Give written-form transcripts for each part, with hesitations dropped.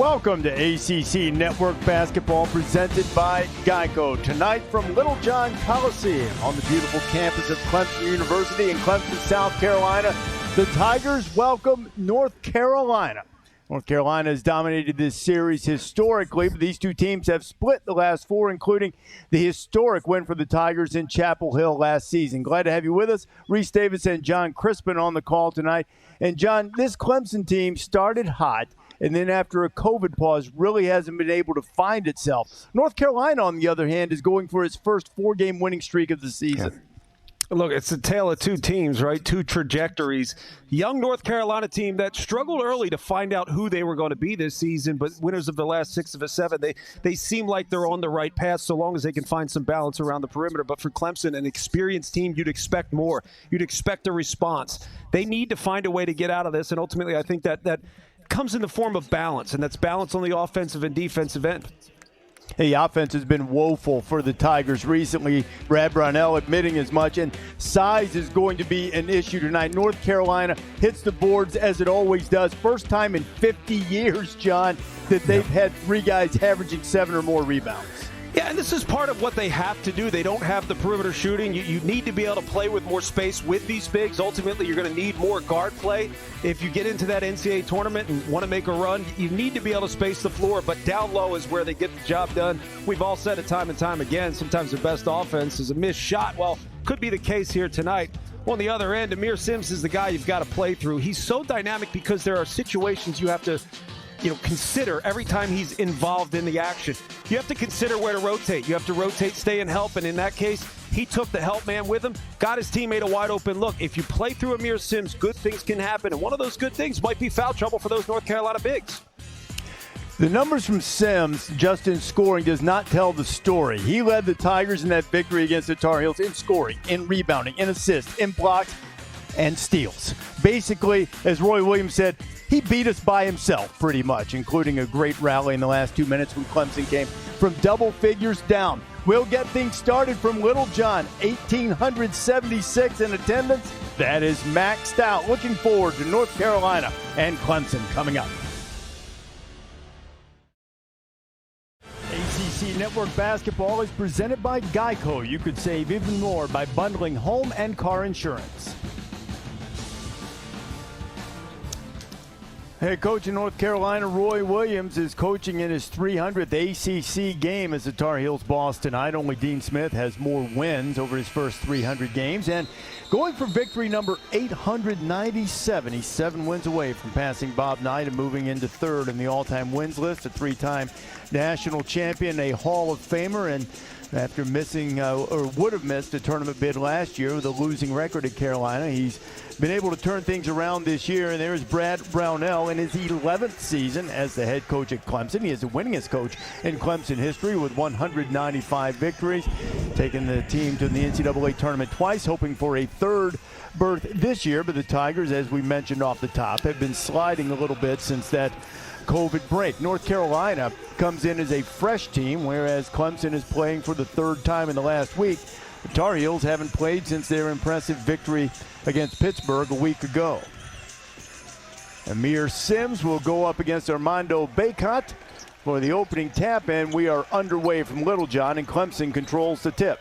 Welcome to ACC Network Basketball presented by Geico. Tonight from Littlejohn Coliseum on the beautiful campus of Clemson University in Clemson, South Carolina. The Tigers welcome North Carolina. North Carolina has dominated this series historically, but these two teams have split the last four, including the historic win for the Tigers in Chapel Hill last season. Glad to have you with us. Reese Davis and John Crispin on the call tonight. And John, this Clemson team started hot, and then after a COVID pause, really hasn't been able to find itself. North Carolina, on the other hand, is going for its first four-game winning streak of the season. Yeah. Look, it's a tale of two teams, right? Two trajectories. Young North Carolina team that struggled early to find out who they were going to be this season, but winners of the last 6 of the 7, they seem like they're on the right path so long as they can find some balance around the perimeter. But for Clemson, an experienced team, you'd expect more. You'd expect a response. They need to find a way to get out of this, and ultimately I think that comes in the form of balance, and that's balance on the offensive and defensive end. Hey, offense has been woeful for the Tigers recently. Brad Brownell admitting as much, and size is going to be an issue tonight. North Carolina hits the boards as it always does. First time in 50 years, John, that they've had 3 guys averaging 7 or more rebounds. Yeah, and this is part of what they have to do. They don't have the perimeter shooting. You need to be able to play with more space with these bigs. Ultimately, you're going to need more guard play. If you get into that NCAA tournament and want to make a run, you need to be able to space the floor, but down low is where they get the job done. We've all said it time and time again, sometimes the best offense is a missed shot. Well, could be the case here tonight. On the other end, Amir Sims is the guy you've got to play through. He's so dynamic because there are situations you have to consider every time he's involved in the action. You have to consider where to rotate. You have to rotate, stay and help, and in that case, he took the help man with him, got his teammate a wide open look. If you play through Amir Sims, good things can happen, and one of those good things might be foul trouble for those North Carolina bigs. The numbers from Sims, just in scoring, does not tell the story. He led the Tigers in that victory against the Tar Heels in scoring, in rebounding, in assists, in blocks, and steals. Basically, as Roy Williams said, he beat us by himself pretty much, including a great rally in the last 2 minutes when Clemson came from double figures down. We'll get things started from Littlejohn, 1,876 in attendance. That is maxed out. Looking forward to North Carolina and Clemson coming up. ACC Network Basketball is presented by Geico. You could save even more by bundling home and car insurance. Head coach in North Carolina, Roy Williams, is coaching in his 300th ACC game as the Tar Heels boss tonight. Only Dean Smith has more wins over his first 300 games. And going for victory number 897, he's 7 wins away from passing Bob Knight and moving into 3rd in the all-time wins list. A 3-time national champion, a Hall of Famer, and after missing or would have missed a tournament bid last year with a losing record at Carolina, he's been able to turn things around this year. And there's Brad Brownell in his 11th season as the head coach at Clemson. He is the winningest coach in Clemson history with 195 victories, taking the team to the NCAA tournament twice, hoping for a 3rd berth this year. But the Tigers, as we mentioned off the top, have been sliding a little bit since that COVID break. North Carolina comes in as a fresh team, whereas Clemson is playing for the 3rd time in the last week. The Tar Heels haven't played since their impressive victory against Pittsburgh a week ago. Amir Sims will go up against Armando Bacot for the opening tap, and we are underway from Littlejohn, and Clemson controls the tip.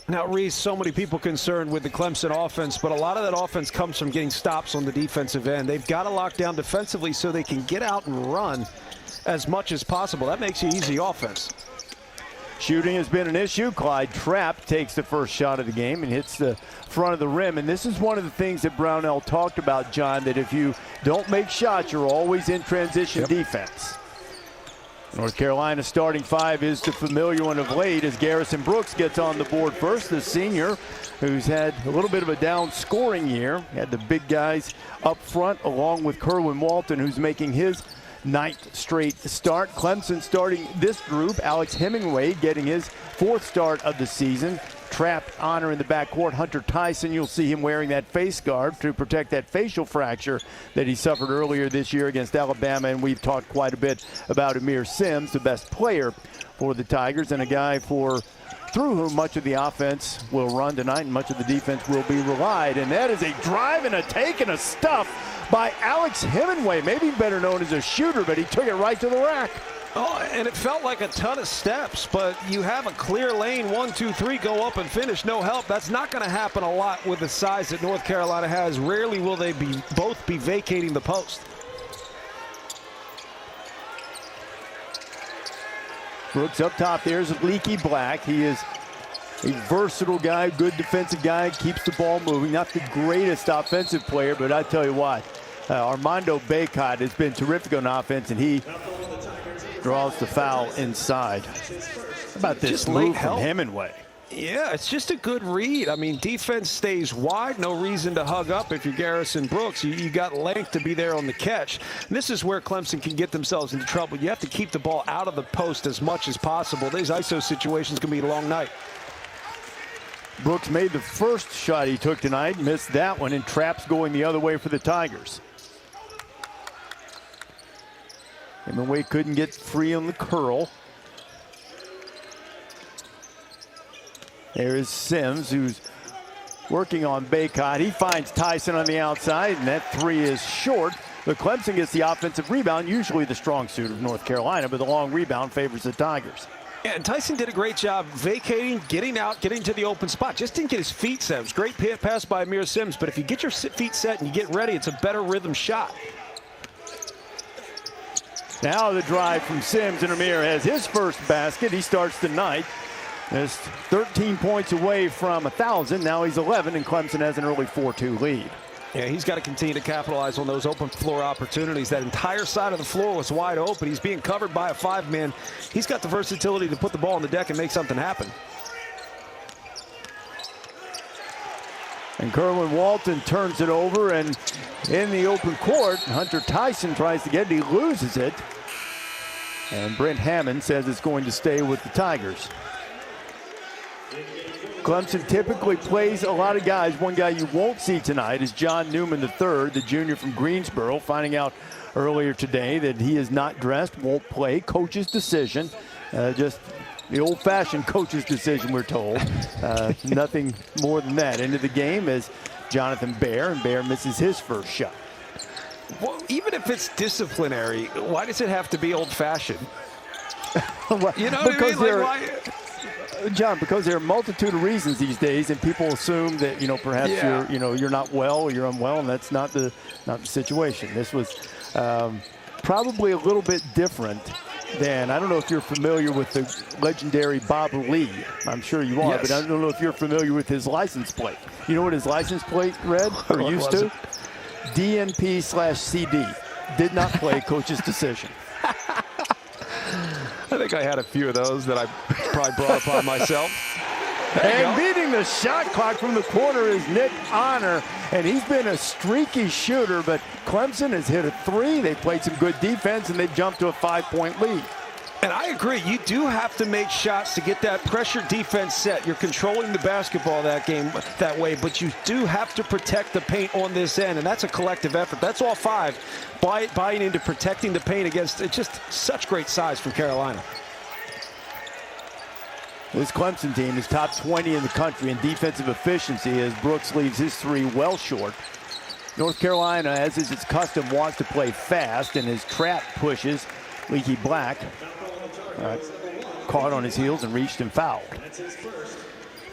Now, Reese, so many people concerned with the Clemson offense, but a lot of that offense comes from getting stops on the defensive end. They've got to lock down defensively so they can get out and run as much as possible. That makes you easy offense. Shooting has been an issue. Clyde Trapp takes the first shot of the game and hits the front of the rim. And this is one of the things that Brownell talked about, John, that if you don't make shots, you're always in transition defense. North Carolina's starting 5 is the familiar one of late as Garrison Brooks gets on the board first, the senior who's had a little bit of a down scoring year. Had the big guys up front along with Kerwin Walton, who's making his 9th straight start. Clemson starting this group. Alex Hemingway getting his 4th start of the season. Trapp honor in the backcourt. Hunter Tyson, you'll see him wearing that face guard to protect that facial fracture that he suffered earlier this year against Alabama. And we've talked quite a bit about Amir Sims, the best player for the Tigers, and a guy through whom much of the offense will run tonight and much of the defense will be relied. And that is a drive and a take and a stuff by Alex Hemingway, maybe better known as a shooter, but he took it right to the rack. Oh, and it felt like a ton of steps, but you have a clear lane, 1, 2, 3, go up and finish, no help. That's not going to happen a lot with the size that North Carolina has. Rarely will they both be vacating the post. Brooks up top. There's Leaky Black. He is a versatile guy, good defensive guy, keeps the ball moving. Not the greatest offensive player, but I tell you what, Armando Bacot has been terrific on offense, and he draws the foul inside. How about this just move late from help. Hemingway? Yeah, it's just a good read. I mean, defense stays wide. No reason to hug up if you're Garrison Brooks. You got length to be there on the catch. And this is where Clemson can get themselves into trouble. You have to keep the ball out of the post as much as possible. These ISO situations can be a long night. Brooks made the first shot he took tonight, missed that one, and traps going the other way for the Tigers. Hemingway couldn't get free on the curl. There is Sims, who's working on Bacot. He finds Tyson on the outside, and that three is short. But Clemson gets the offensive rebound, usually the strong suit of North Carolina, but the long rebound favors the Tigers. Yeah, and Tyson did a great job vacating, getting out, getting to the open spot. Just didn't get his feet set. It was a great pass by Amir Sims, but if you get your feet set and you get ready, it's a better rhythm shot. Now the drive from Sims, and Amir has his first basket. He starts the night. Just 13 points away from 1,000. Now he's 11, and Clemson has an early 4-2 lead. Yeah, he's got to continue to capitalize on those open floor opportunities. That entire side of the floor was wide open. He's being covered by a 5-man. He's got the versatility to put the ball on the deck and make something happen. And Kerwin Walton turns it over, and in the open court, Hunter Tyson tries to get it. He loses it. And Brent Hammond says it's going to stay with the Tigers. Clemson typically plays a lot of guys. One guy you won't see tonight is John Newman III, the junior from Greensboro, finding out earlier today that he is not dressed, won't play. Coach's decision. Just the old-fashioned coach's decision, we're told. Nothing more than that. Into the game is Jonathan Baer, and Baer misses his first shot. Well, even if it's disciplinary, why does it have to be old-fashioned? You know what I mean? Like, why? John, because there are a multitude of reasons these days, and people assume that perhaps you're not well, or you're unwell, and that's not the situation. This was probably a little bit different than, I don't know if you're familiar with the legendary Bob Lee. I'm sure you are, yes. But I don't know if you're familiar with his license plate. You know what his license plate read or used to? DNP/CD. Did not play, coach's decision. I think I had a few of those that I probably brought upon myself. And beating the shot clock from the corner is Nick Honor, and he's been a streaky shooter, but Clemson has hit a three. They played some good defense, and they've jumped to a 5-point lead. And I agree. You do have to make shots to get that pressure defense set. You're controlling the basketball that way, but you do have to protect the paint on this end, and that's a collective effort. That's all five buying into protecting the paint against just such great size from Carolina. This Clemson team is top 20 in the country in defensive efficiency as Brooks leaves his three well short. North Carolina, as is its custom, wants to play fast, and his trap pushes Leaky Black. Caught on his heels and reached and fouled.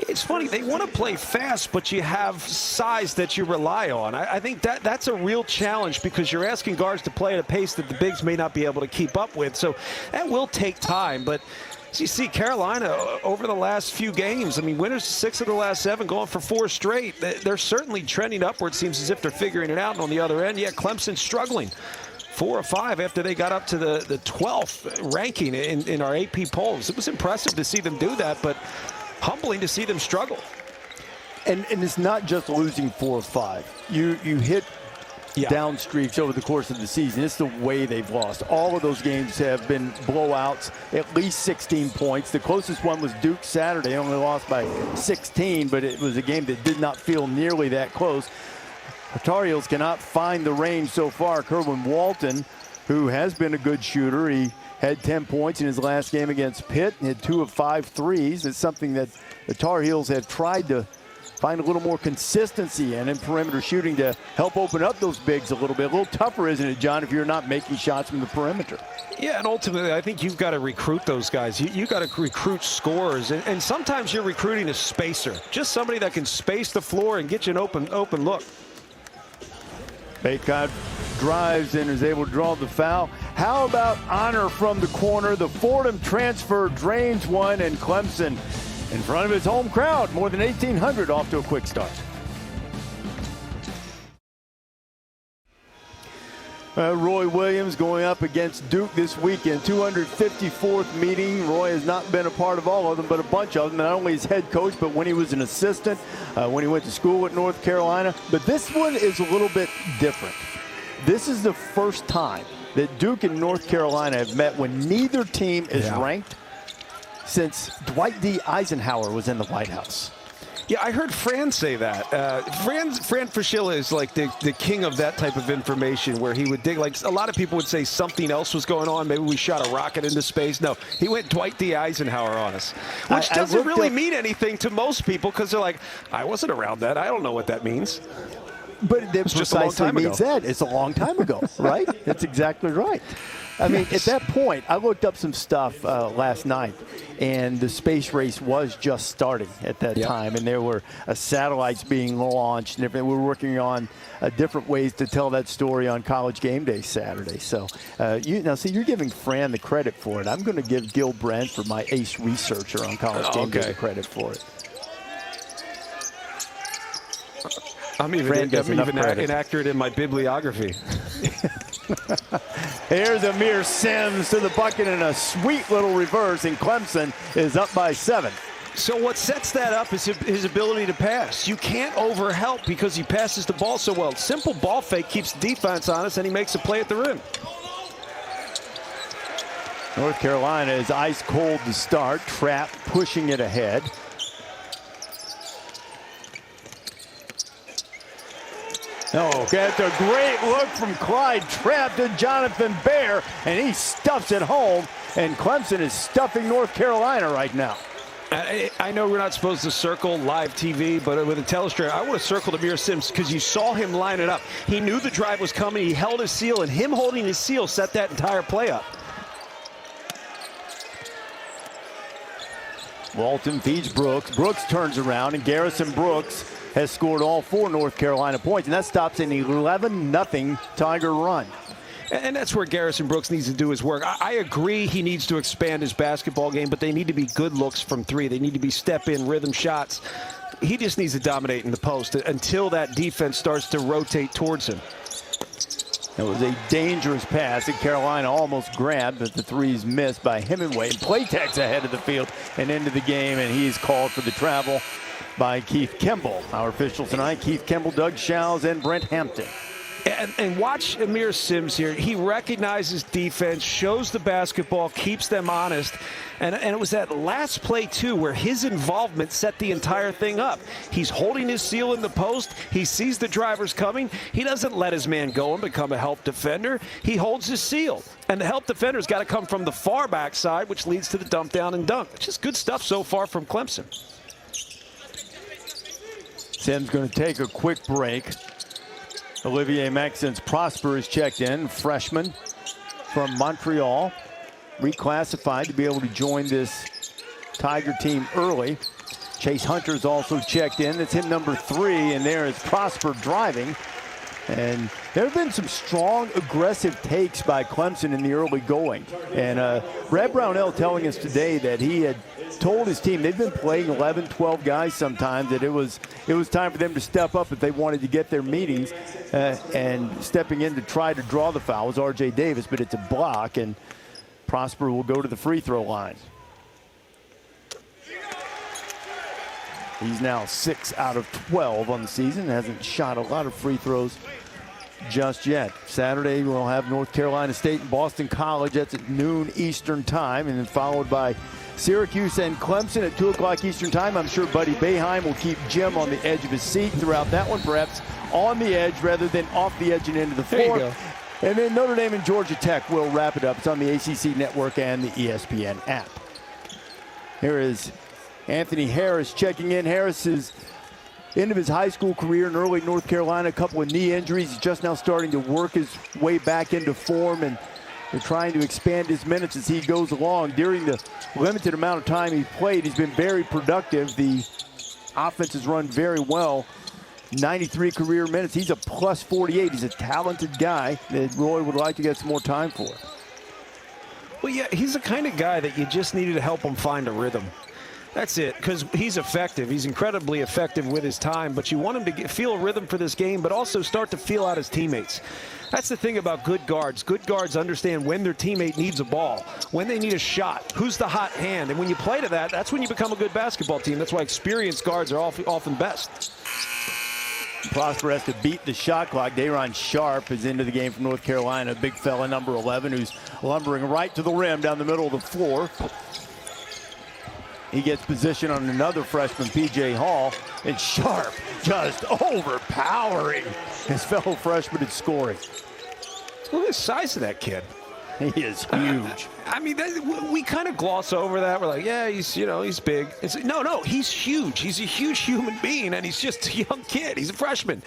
It's funny, they want to play fast, but you have size that you rely on. I think that's a real challenge because you're asking guards to play at a pace that the bigs may not be able to keep up with. So that will take time, but as you see, Carolina over the last few games, I mean, winners 6 of the last 7, going for 4 straight. They're certainly trending upward. Seems as if they're figuring it out. And on the other end, yeah, Clemson struggling. 4 or 5 after they got up to the 12th ranking in our AP polls. It was impressive to see them do that, but humbling to see them struggle. And it's not just losing 4 or 5. You hit down streaks over the course of the season. It's the way they've lost. All of those games have been blowouts, at least 16 points. The closest one was Duke Saturday. Only lost by 16, but it was a game that did not feel nearly that close. The Tar Heels cannot find the range so far. Kerwin Walton, who has been a good shooter, he had 10 points in his last game against Pitt and had 2 of 5 threes. It's something that the Tar Heels have tried to find a little more consistency in perimeter shooting to help open up those bigs a little bit. A little tougher, isn't it, John, if you're not making shots from the perimeter? Yeah, and ultimately, I think you've got to recruit those guys. You've got to recruit scorers, and sometimes you're recruiting a spacer, just somebody that can space the floor and get you an open look. Baycott drives and is able to draw the foul. How about honor from the corner? The Fordham transfer drains one, and Clemson in front of his home crowd, more than 1,800, off to a quick start. Roy Williams going up against Duke this weekend, 254th meeting. Roy has not been a part of all of them, but a bunch of them, not only as head coach, but when he was an assistant, when he went to school at North Carolina. But this one is a little bit different. This is the first time that Duke and North Carolina have met when neither team is ranked since Dwight D. Eisenhower was in the White House. Yeah, I heard Fran say that. Fran Fraschilla is like the king of that type of information, where he would dig. Like, a lot of people would say something else was going on. Maybe we shot a rocket into space. No, he went Dwight D. Eisenhower on us, which doesn't really mean anything to most people, because they're like, I wasn't around that. I don't know what that means. But that precisely means that. It's a long time ago, right? That's exactly right. I mean, at that point, I looked up some stuff last night, and the space race was just starting at that time, and there were satellites being launched, and we were working on different ways to tell that story on College Game Day Saturday. So, you're giving Fran the credit for it. I'm going to give Gil Brent, for my ace researcher on College Game Day, the credit for it. I'm even inaccurate in my bibliography. Here's Amir Sims to the bucket in a sweet little reverse, and Clemson is up by 7. So what sets that up is his ability to pass. You can't overhelp because he passes the ball so well. Simple ball fake keeps the defense honest, and he makes a play at the rim. North Carolina is ice cold to start. Trapp pushing it ahead. Oh, that's a great look from Clyde Trapp to Jonathan Baer, and he stuffs it home, and Clemson is stuffing North Carolina right now. I know we're not supposed to circle live TV, but with a telestrator, I would have circled Amir Sims, because you saw him line it up. He knew the drive was coming. He held his seal, and him holding his seal set that entire play up. Walton feeds Brooks. Brooks turns around, and Garrison Brooks has scored all 4 North Carolina points, and that stops an 11-0 Tiger run. And that's where Garrison Brooks needs to do his work. I agree he needs to expand his basketball game, but they need to be good looks from 3. They need to be step-in rhythm shots. He just needs to dominate in the post until that defense starts to rotate towards him. It was a dangerous pass that Carolina almost grabbed, but the 3's missed by Hemingway. Playtech's ahead of the field and into the game, and he's called for the travel by Keith Kimball. Our officials tonight, Keith Kimball, Doug Shows, and Brent Hampton. And watch Amir Sims here. He recognizes defense, shows the basketball, keeps them honest. And it was that last play, too, where his involvement set the entire thing up. He's holding his seal in the post. He sees the drivers coming. He doesn't let his man go and become a help defender. He holds his seal. And the help defender's got to come from the far back side, which leads to the dump down and dunk. It's just good stuff so far from Clemson. Sims going to take a quick break. Olivier Maxence Prosper is checked in, freshman from Montreal, reclassified to be able to join this Tiger team early. Chase Hunter's also checked in. That's him, number 3, and there is Prosper driving. And there have been some strong, aggressive takes by Clemson in the early going. And Brad Brownell telling us today that he had told his team, they've been playing 11, 12 guys sometimes, that it was time for them to step up if they wanted to get their meetings. And stepping in to try to draw the foul was R.J. Davis, but it's a block, and Prosper will go to the free throw line. He's now 6 out of 12 on the season. Hasn't shot a lot of free throws just yet. Saturday we'll have North Carolina State and Boston College. That's at noon Eastern time, and then followed by Syracuse and Clemson at 2 o'clock Eastern time. I'm sure Buddy Boeheim will keep Jim on the edge of his seat throughout that one, perhaps on the edge rather than off the edge and into the floor. And then Notre Dame and Georgia Tech will wrap it up. It's on the ACC Network and the ESPN app. Here is Anthony Harris checking in. Harris is end of his high school career in early North Carolina, a couple of knee injuries. He's just now starting to work his way back into form and trying to expand his minutes as he goes along. During the limited amount of time he played, he's been very productive. The offense has run very well. 93 career minutes. He's a plus 48. He's a talented guy that Roy would like to get some more time for. Well, yeah, he's the kind of guy that you just needed to help him find a rhythm. That's it, because he's effective. He's incredibly effective with his time, but you want him to feel a rhythm for this game, but also start to feel out his teammates. That's the thing about good guards. Good guards understand when their teammate needs a ball, when they need a shot, who's the hot hand. And when you play to that, that's when you become a good basketball team. That's why experienced guards are often best. Prosper has to beat the shot clock. Day'Ron Sharp is into the game from North Carolina. Big fella, number 11, who's lumbering right to the rim down the middle of the floor. He gets position on another freshman, P.J. Hall, and Sharp just overpowering his fellow freshman in scoring. Look at the size of that kid. He is huge. I mean, we kind of gloss over that. We're like, yeah, he's big. No, he's huge. He's a huge human being, and he's just a young kid. He's a freshman.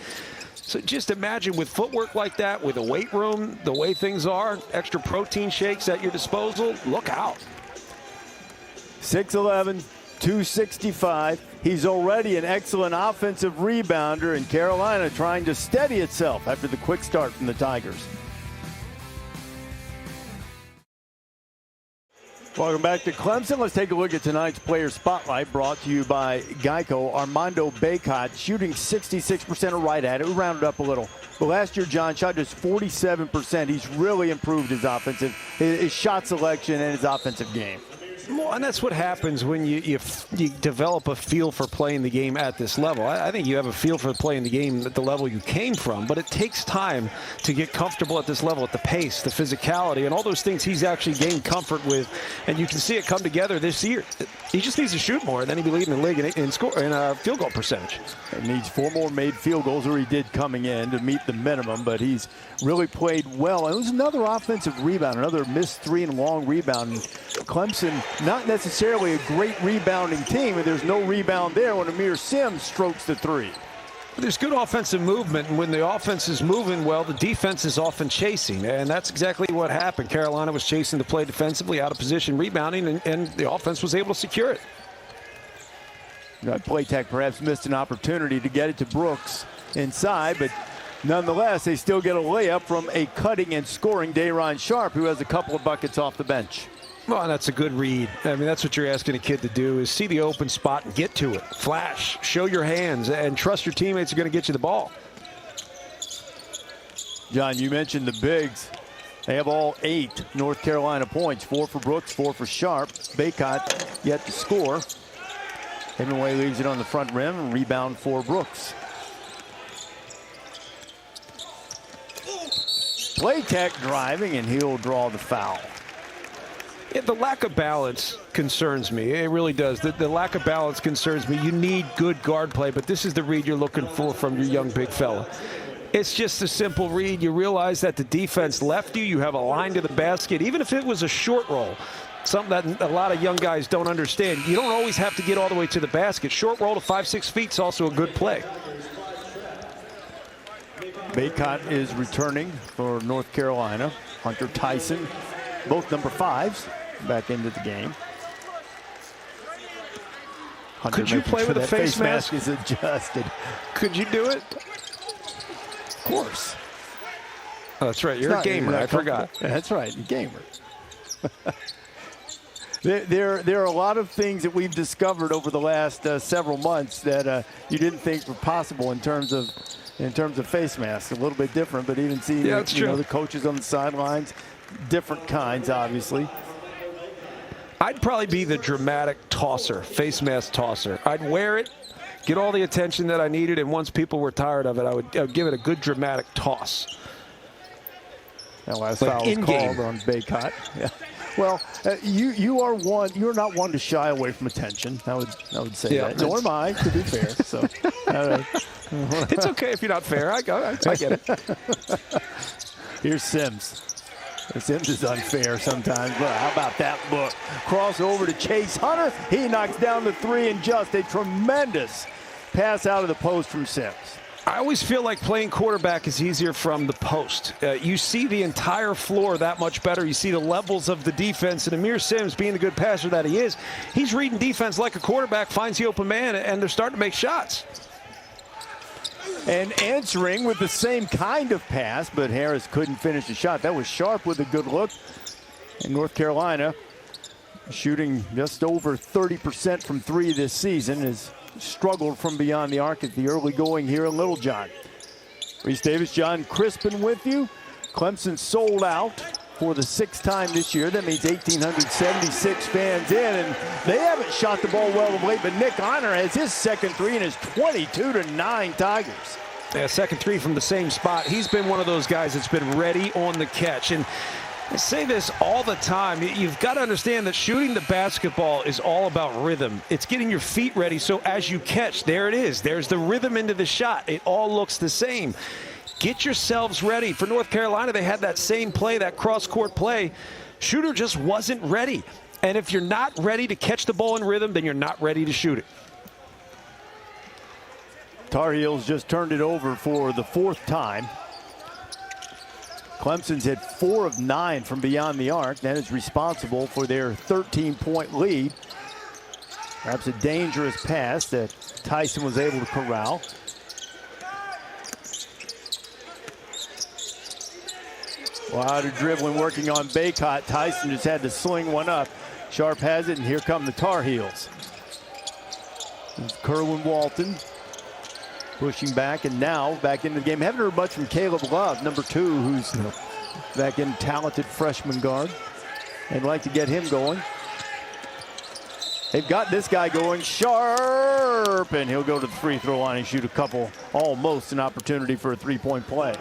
So just imagine with footwork like that, with a weight room, the way things are, extra protein shakes at your disposal, look out. 6'11", 265. He's already an excellent offensive rebounder, and Carolina trying to steady itself after the quick start from the Tigers. Welcome back to Clemson. Let's take a look at tonight's player spotlight, brought to you by Geico. Armando Bacot shooting 66% right at it. We rounded up a little. But last year, John shot just 47%. He's really improved his shot selection and his offensive game. Well, and that's what happens when you develop a feel for playing the game at this level. I think you have a feel for playing the game at the level you came from, but it takes time to get comfortable at this level, at the pace, the physicality, and all those things he's actually gained comfort with, and you can see it come together this year. He just needs to shoot more, and then he'll be leading the league in field goal percentage. He needs 4 more made field goals, or he did coming in, to meet the minimum, but he's really played well. And it was another offensive rebound, another missed 3 and long rebound. Clemson, not necessarily a great rebounding team, and there's no rebound there when Amir Sims strokes the 3. There's good offensive movement, and when the offense is moving well, the defense is often chasing, and that's exactly what happened. Carolina was chasing the play defensively, out of position rebounding, and the offense was able to secure it. Play Tech perhaps missed an opportunity to get it to Brooks inside, but nonetheless, they still get a layup from a cutting and scoring Day'Ron Sharp, who has a couple of buckets off the bench. Well, that's a good read. I mean, that's what you're asking a kid to do, is see the open spot and get to it. Flash, show your hands, and trust your teammates are going to get you the ball. John, you mentioned the bigs. They have all 8 North Carolina points, 4 for Brooks, 4 for Sharp. Bacot yet to score. Hemingway leaves it on the front rim, and rebound for Brooks. Play Tech driving, and he'll draw the foul. Yeah, the lack of balance concerns me. It really does. The lack of balance concerns me. You need good guard play, but this is the read you're looking for from your young big fella. It's just a simple read. You realize that the defense left you. You have a line to the basket. Even if it was a short roll, something that a lot of young guys don't understand. You don't always have to get all the way to the basket. Short roll to 5-6 feet is also a good play. Bacot is returning for North Carolina. Hunter Tyson, both number 5s, back into the game. Hunter, could you play with a face mask? Is adjusted. Could you do it? Of course. Oh, that's right. You're a gamer. I forgot. That's right. A gamer. There are a lot of things that we've discovered over the last several months that you didn't think were possible in terms of face masks. A little bit different, but even seeing the coaches on the sidelines, different kinds, obviously. I'd probably be the dramatic tosser, face mask tosser. I'd wear it, get all the attention that I needed, and once people were tired of it, I would give it a good dramatic toss. That last foul was called on Bacot. Yeah. Well, you're not one to shy away from attention. I would say that. Nor am I, to be fair. So it's okay if you're not fair. I get it. Here's Sims. Sims is unfair sometimes, but how about that look? Cross over to Chase Hunter. He knocks down the 3, and just a tremendous pass out of the post from Sims. I always feel like playing quarterback is easier from the post. You see the entire floor that much better. You see the levels of the defense. And Amir Sims, being the good passer that he is, he's reading defense like a quarterback, finds the open man, and they're starting to make shots. And answering with the same kind of pass, but Harris couldn't finish the shot. That was Sharp with a good look. And North Carolina shooting just over 30% from three this season, has struggled from beyond the arc at the early going here in Littlejohn. Reese Davis, John Crispin with you. Clemson sold out for the sixth time this year. That means 1,876 fans in, and they haven't shot the ball well of late, but Nick Honor has his second three and is 22-9 Tigers. Yeah, second three from the same spot. He's been one of those guys that's been ready on the catch. And I say this all the time. You've got to understand that shooting the basketball is all about rhythm. It's getting your feet ready so as you catch, there it is. There's the rhythm into the shot. It all looks the same. Get yourselves ready. For North Carolina, they had that same play, that cross-court play. Shooter just wasn't ready. And if you're not ready to catch the ball in rhythm, then you're not ready to shoot it. Tar Heels just turned it over for the fourth time. Clemson's hit 4 of 9 from beyond the arc. That is responsible for their 13-point lead. Perhaps a dangerous pass that Tyson was able to corral. Wilder dribbling, working on Baycott. Tyson just had to sling one up. Sharp has it, and here come the Tar Heels. Kerwin Walton pushing back, and now back into the game. Haven't heard much from Caleb Love, number 2, who's back in, talented freshman guard. They'd like to get him going. They've got this guy going, Sharp, and he'll go to the free throw line and shoot a couple, almost an opportunity for a three-point play.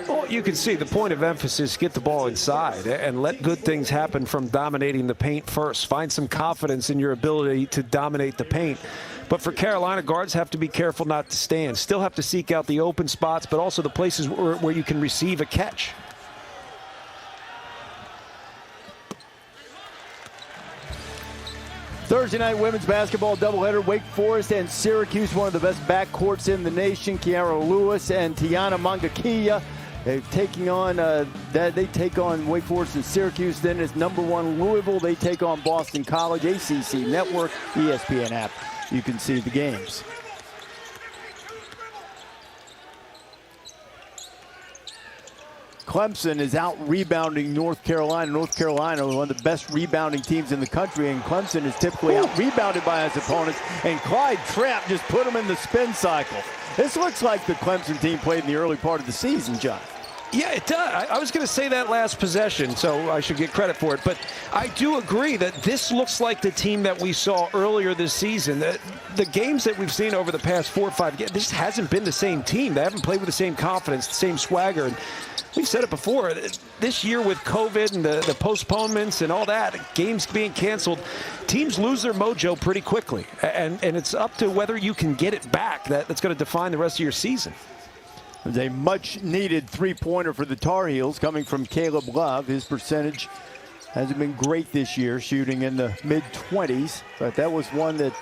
Well, you can see the point of emphasis, get the ball inside and let good things happen from dominating the paint first. Find some confidence in your ability to dominate the paint. But for Carolina, guards have to be careful not to stand. Still have to seek out the open spots, but also the places where you can receive a catch. Thursday night women's basketball doubleheader, Wake Forest and Syracuse, one of the best backcourts in the nation. Kiara Lewis and Tiana Mangakia. They're taking on they take on Wake Forest and Syracuse. Then it's number 1 Louisville. They take on Boston College. ACC Network, ESPN app. You can see the games. Clemson is out rebounding North Carolina. North Carolina, one of the best rebounding teams in the country, and Clemson is typically out rebounded by his opponents. And Clyde Trapp just put him in the spin cycle. This looks like the Clemson team played in the early part of the season, John. Yeah, it does. I was going to say that last possession, so I should get credit for it. But I do agree that this looks like the team that we saw earlier this season. The games that we've seen over the past 4 or 5 games, this hasn't been the same team. They haven't played with the same confidence, the same swagger. And we've said it before, this year with COVID and the postponements and all that, games being canceled, teams lose their mojo pretty quickly. And it's up to whether you can get it back. That's going to define the rest of your season. It was a much-needed three-pointer for the Tar Heels coming from Caleb Love. His percentage hasn't been great this year, shooting in the mid-20s. But that was one that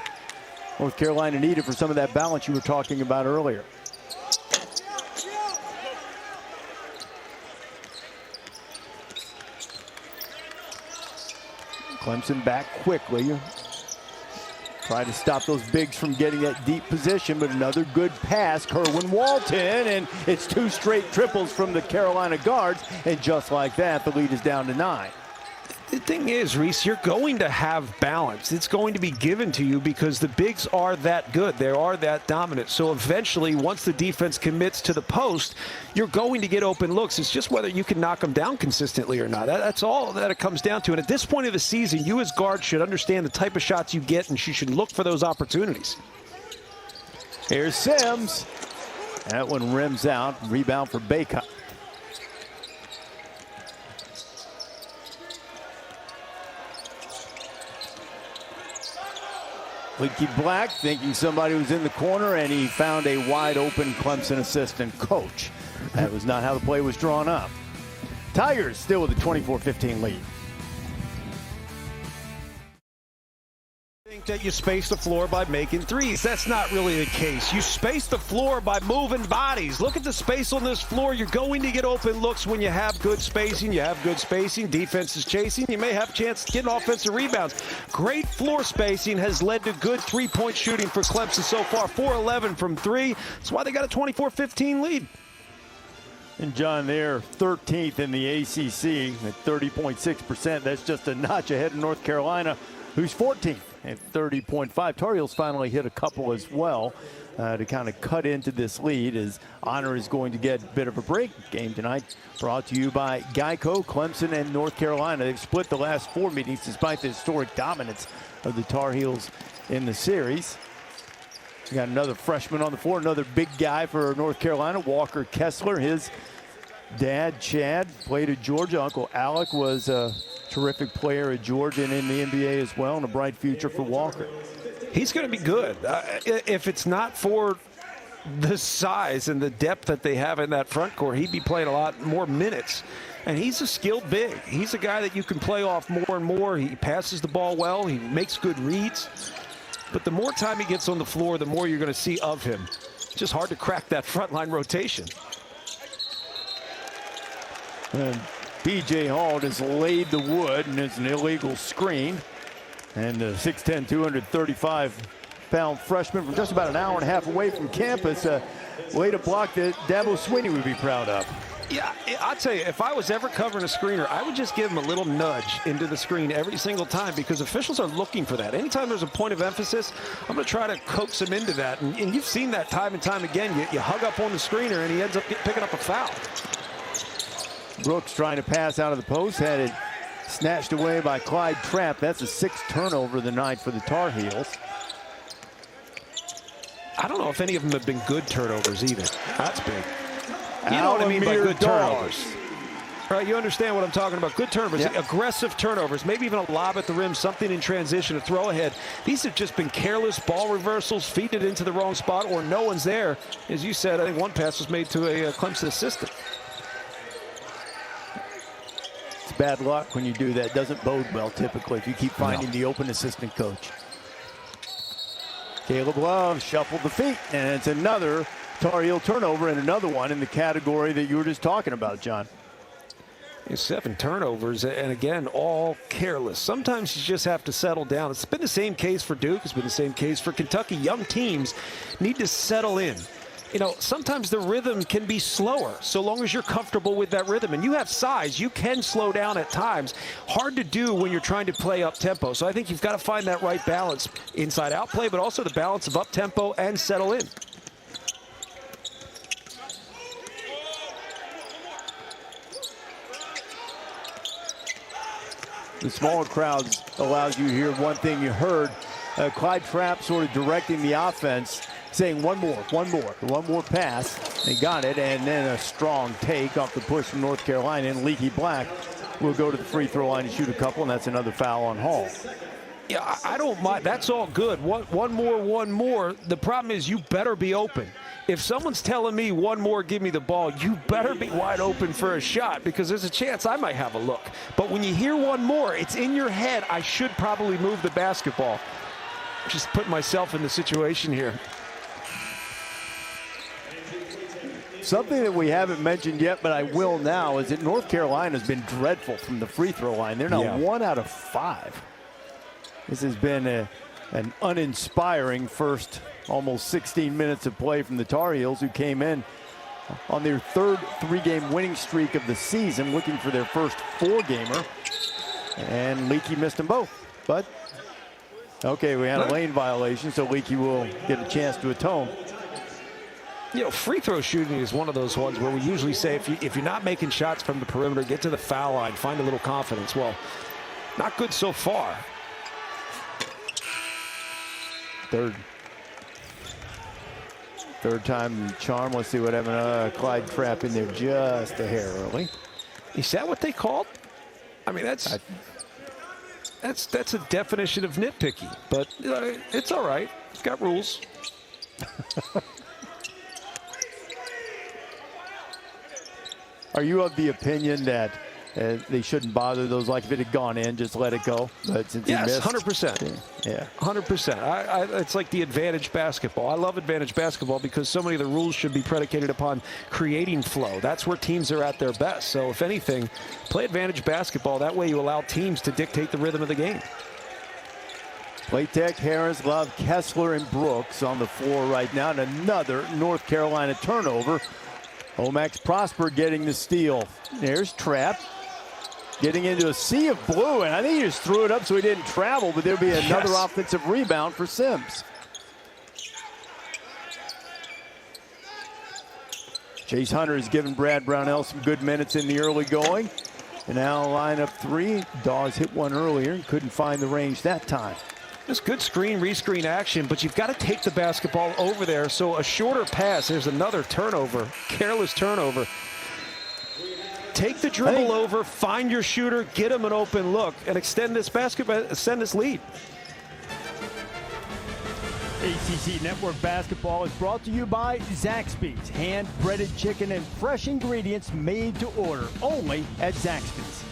North Carolina needed for some of that balance you were talking about earlier. Clemson back quickly. Try to stop those bigs from getting that deep position, but another good pass. Kerwin Walton, and it's 2 straight triples from the Carolina guards, and just like that, the lead is down to 9. The thing is, Reese, you're going to have balance. It's going to be given to you because the bigs are that good. They are that dominant. So eventually, once the defense commits to the post, you're going to get open looks. It's just whether you can knock them down consistently or not. That's all that it comes down to. And at this point of the season, you as guards should understand the type of shots you get, and you should look for those opportunities. Here's Sims. That one rims out. Rebound for Baycott. Leaky Black thinking somebody was in the corner, and he found a wide-open Clemson assistant coach. That was not how the play was drawn up. Tigers still with a 24-15 lead. Think that you space the floor by making threes. That's not really the case. You space the floor by moving bodies. Look at the space on this floor. You're going to get open looks when you have good spacing. You have good spacing. Defense is chasing. You may have a chance to get offensive rebounds. Great floor spacing has led to good three-point shooting for Clemson so far. 4-11 from three. That's why they got a 24-15 lead. And John, they're 13th in the ACC at 30.6%. That's just a notch ahead of North Carolina, who's 14th at 30.5. Tar Heels finally hit a couple as well to kind of cut into this lead, as Honor is going to get a bit of a break. Game tonight brought to you by Geico, Clemson, and North Carolina. They've split the last four meetings despite the historic dominance of the Tar Heels in the series. We got another freshman on the floor, another big guy for North Carolina, Walker Kessler. His dad, Chad, played at Georgia. Uncle Alec was a terrific player at Georgia and in the NBA as well, and a bright future for Walker. He's going to be good. If it's not for the size and the depth that they have in that front court, he'd be playing a lot more minutes. And he's a skilled big. He's a guy that you can play off more and more. He passes the ball well. He makes good reads. But the more time he gets on the floor, the more you're going to see of him. It's just hard to crack that front line rotation. And B.J. Hall just laid the wood, and it's an illegal screen. And the 6'10", 235-pound freshman from just about an hour and a half away from campus laid a block that Dabo Swinney would be proud of. Yeah, I'll tell you, if I was ever covering a screener, I would just give him a little nudge into the screen every single time, because officials are looking for that. Anytime there's a point of emphasis, I'm going to try to coax him into that. And you've seen that time and time again. You hug up on the screener, and he ends up picking up a foul. Brooks trying to pass out of the post, had it snatched away by Clyde Trapp. That's a sixth turnover of the night for the Tar Heels. I don't know if any of them have been good turnovers either. That's big. You know what I mean by good turnovers. Right, you understand what I'm talking about. Good turnovers, yep. Aggressive turnovers, maybe even a lob at the rim, something in transition, a throw ahead. These have just been careless ball reversals, feeding it into the wrong spot, or no one's there. As you said, I think one pass was made to a Clemson assistant. It's bad luck when you do that. Doesn't bode well typically if you keep finding the open assistant coach. Caleb Love shuffled the feet, and it's another Tar Heel turnover, and another one in the category that you were just talking about, John. 7 turnovers, and again, all careless. Sometimes you just have to settle down. It's been the same case for Duke. It's been the same case for Kentucky. Young teams need to settle in. You know, sometimes the rhythm can be slower, so long as you're comfortable with that rhythm. And you have size. You can slow down at times. Hard to do when you're trying to play up-tempo. So I think you've got to find that right balance. Inside-out play, but also the balance of up-tempo and settle in. The smaller crowds allows you to hear one thing you heard. Clyde Trapp sort of directing the offense, saying one more pass. They got it, and then a strong take off the push from North Carolina, and Leaky Black will go to the free throw line and shoot a couple, and that's another foul on Hall. Yeah, I don't mind. That's all good. One more. The problem is you better be open. If someone's telling me one more, give me the ball, you better be wide open for a shot, because there's a chance I might have a look. But when you hear one more, it's in your head, I should probably move the basketball. Just put myself in the situation here. Something that we haven't mentioned yet, but I will now, is that North Carolina's been dreadful from the free throw line. They're now 1 out of 5. This has been an uninspiring first almost 16 minutes of play from the Tar Heels, who came in on their third 3-game winning streak of the season, looking for their first 4-gamer. And Leaky missed them both. But, okay, we had a lane violation, so Leaky will get a chance to atone. You know, free throw shooting is one of those ones where we usually say if you're not making shots from the perimeter, get to the foul line, find a little confidence. Well, not good so far. Third time charm. Let's see what happened. Clyde Trapp in there just a hair early. Is that what they called? I mean, that's a definition of nitpicky, but it's all right. It's got rules. Are you of the opinion that They shouldn't bother those. Like if it had gone in, just let it go. But since yes, he missed, 100%. Yeah, 100%. It's like the advantage basketball. I love advantage basketball because so many of the rules should be predicated upon creating flow. That's where teams are at their best. So if anything, play advantage basketball. That way you allow teams to dictate the rhythm of the game. Platek, Harris, Love, Kessler, and Brooks on the floor right now. And another North Carolina turnover. Omax Prosper getting the steal. There's Trapp. Getting into a sea of blue, and I think he just threw it up so he didn't travel, but there'll be another offensive rebound for Sims. Chase Hunter has given Brad Brownell some good minutes in the early going. And now line up three. Dawes hit one earlier and couldn't find the range that time. Just good screen, rescreen action, but you've got to take the basketball over there. So a shorter pass, there's another turnover, careless turnover. Take the dribble over, find your shooter, get him an open look, and extend this lead. ACC Network Basketball is brought to you by Zaxby's. Hand-breaded chicken and fresh ingredients made to order, only at Zaxby's.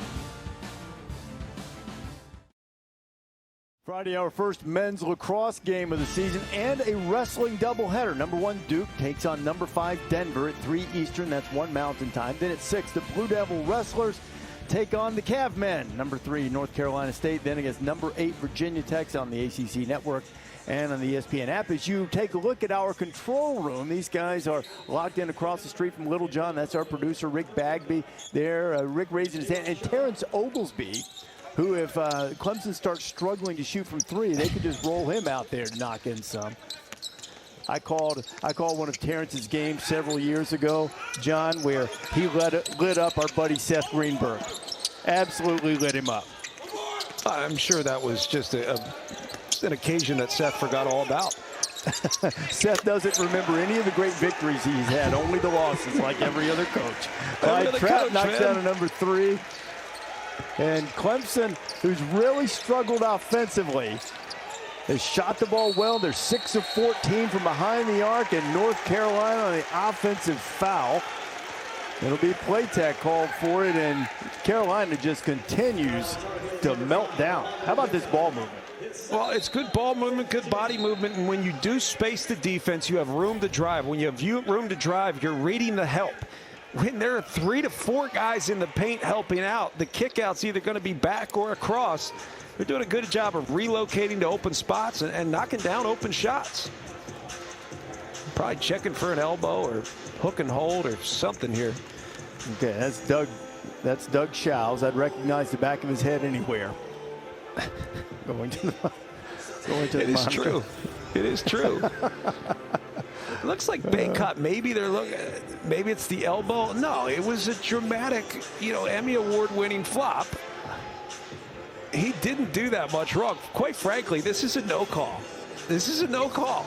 Friday, our first men's lacrosse game of the season and a wrestling doubleheader. Number 1 Duke takes on number 5 Denver at 3 Eastern. That's 1 Mountain Time. Then at 6, the Blue Devil Wrestlers take on the Cavemen. Number 3 North Carolina State. Then against number 8 Virginia Tech on the ACC Network and on the ESPN app. As you take a look at our control room, these guys are locked in across the street from Littlejohn. That's our producer, Rick Bagby. There, Rick raising his hand. And Terrence Oglesby, who, if Clemson starts struggling to shoot from 3, they could just roll him out there to knock in some. I called one of Terrence's games several years ago, John, where he lit up our buddy Seth Greenberg. Absolutely lit him up. I'm sure that was just an occasion that Seth forgot all about. Seth doesn't remember any of the great victories he's had, only the losses, like every other coach. Clyde Trapp knocks down a number 3. And Clemson, who's really struggled offensively, has shot the ball well. They're 6 of 14 from behind the arc, and North Carolina on the offensive foul. It'll be Platek called for it, and Carolina just continues to melt down. How about this ball movement? Well, it's good ball movement, good body movement, and when you do space the defense, you have room to drive. When you have room to drive, you're reading the help. When there are 3 to 4 guys in the paint helping out, the kickout's either going to be back or across. They're doing a good job of relocating to open spots and knocking down open shots. Probably checking for an elbow or hook and hold or something here. Okay, that's Doug Shows. I'd recognize the back of his head anywhere. Going to the monitor. It is true. It is true. It looks like Baycott. Maybe they're looking. Maybe it's the elbow. No, it was a dramatic, Emmy Award-winning flop. He didn't do that much wrong. Quite frankly, this is a no call. This is a no call.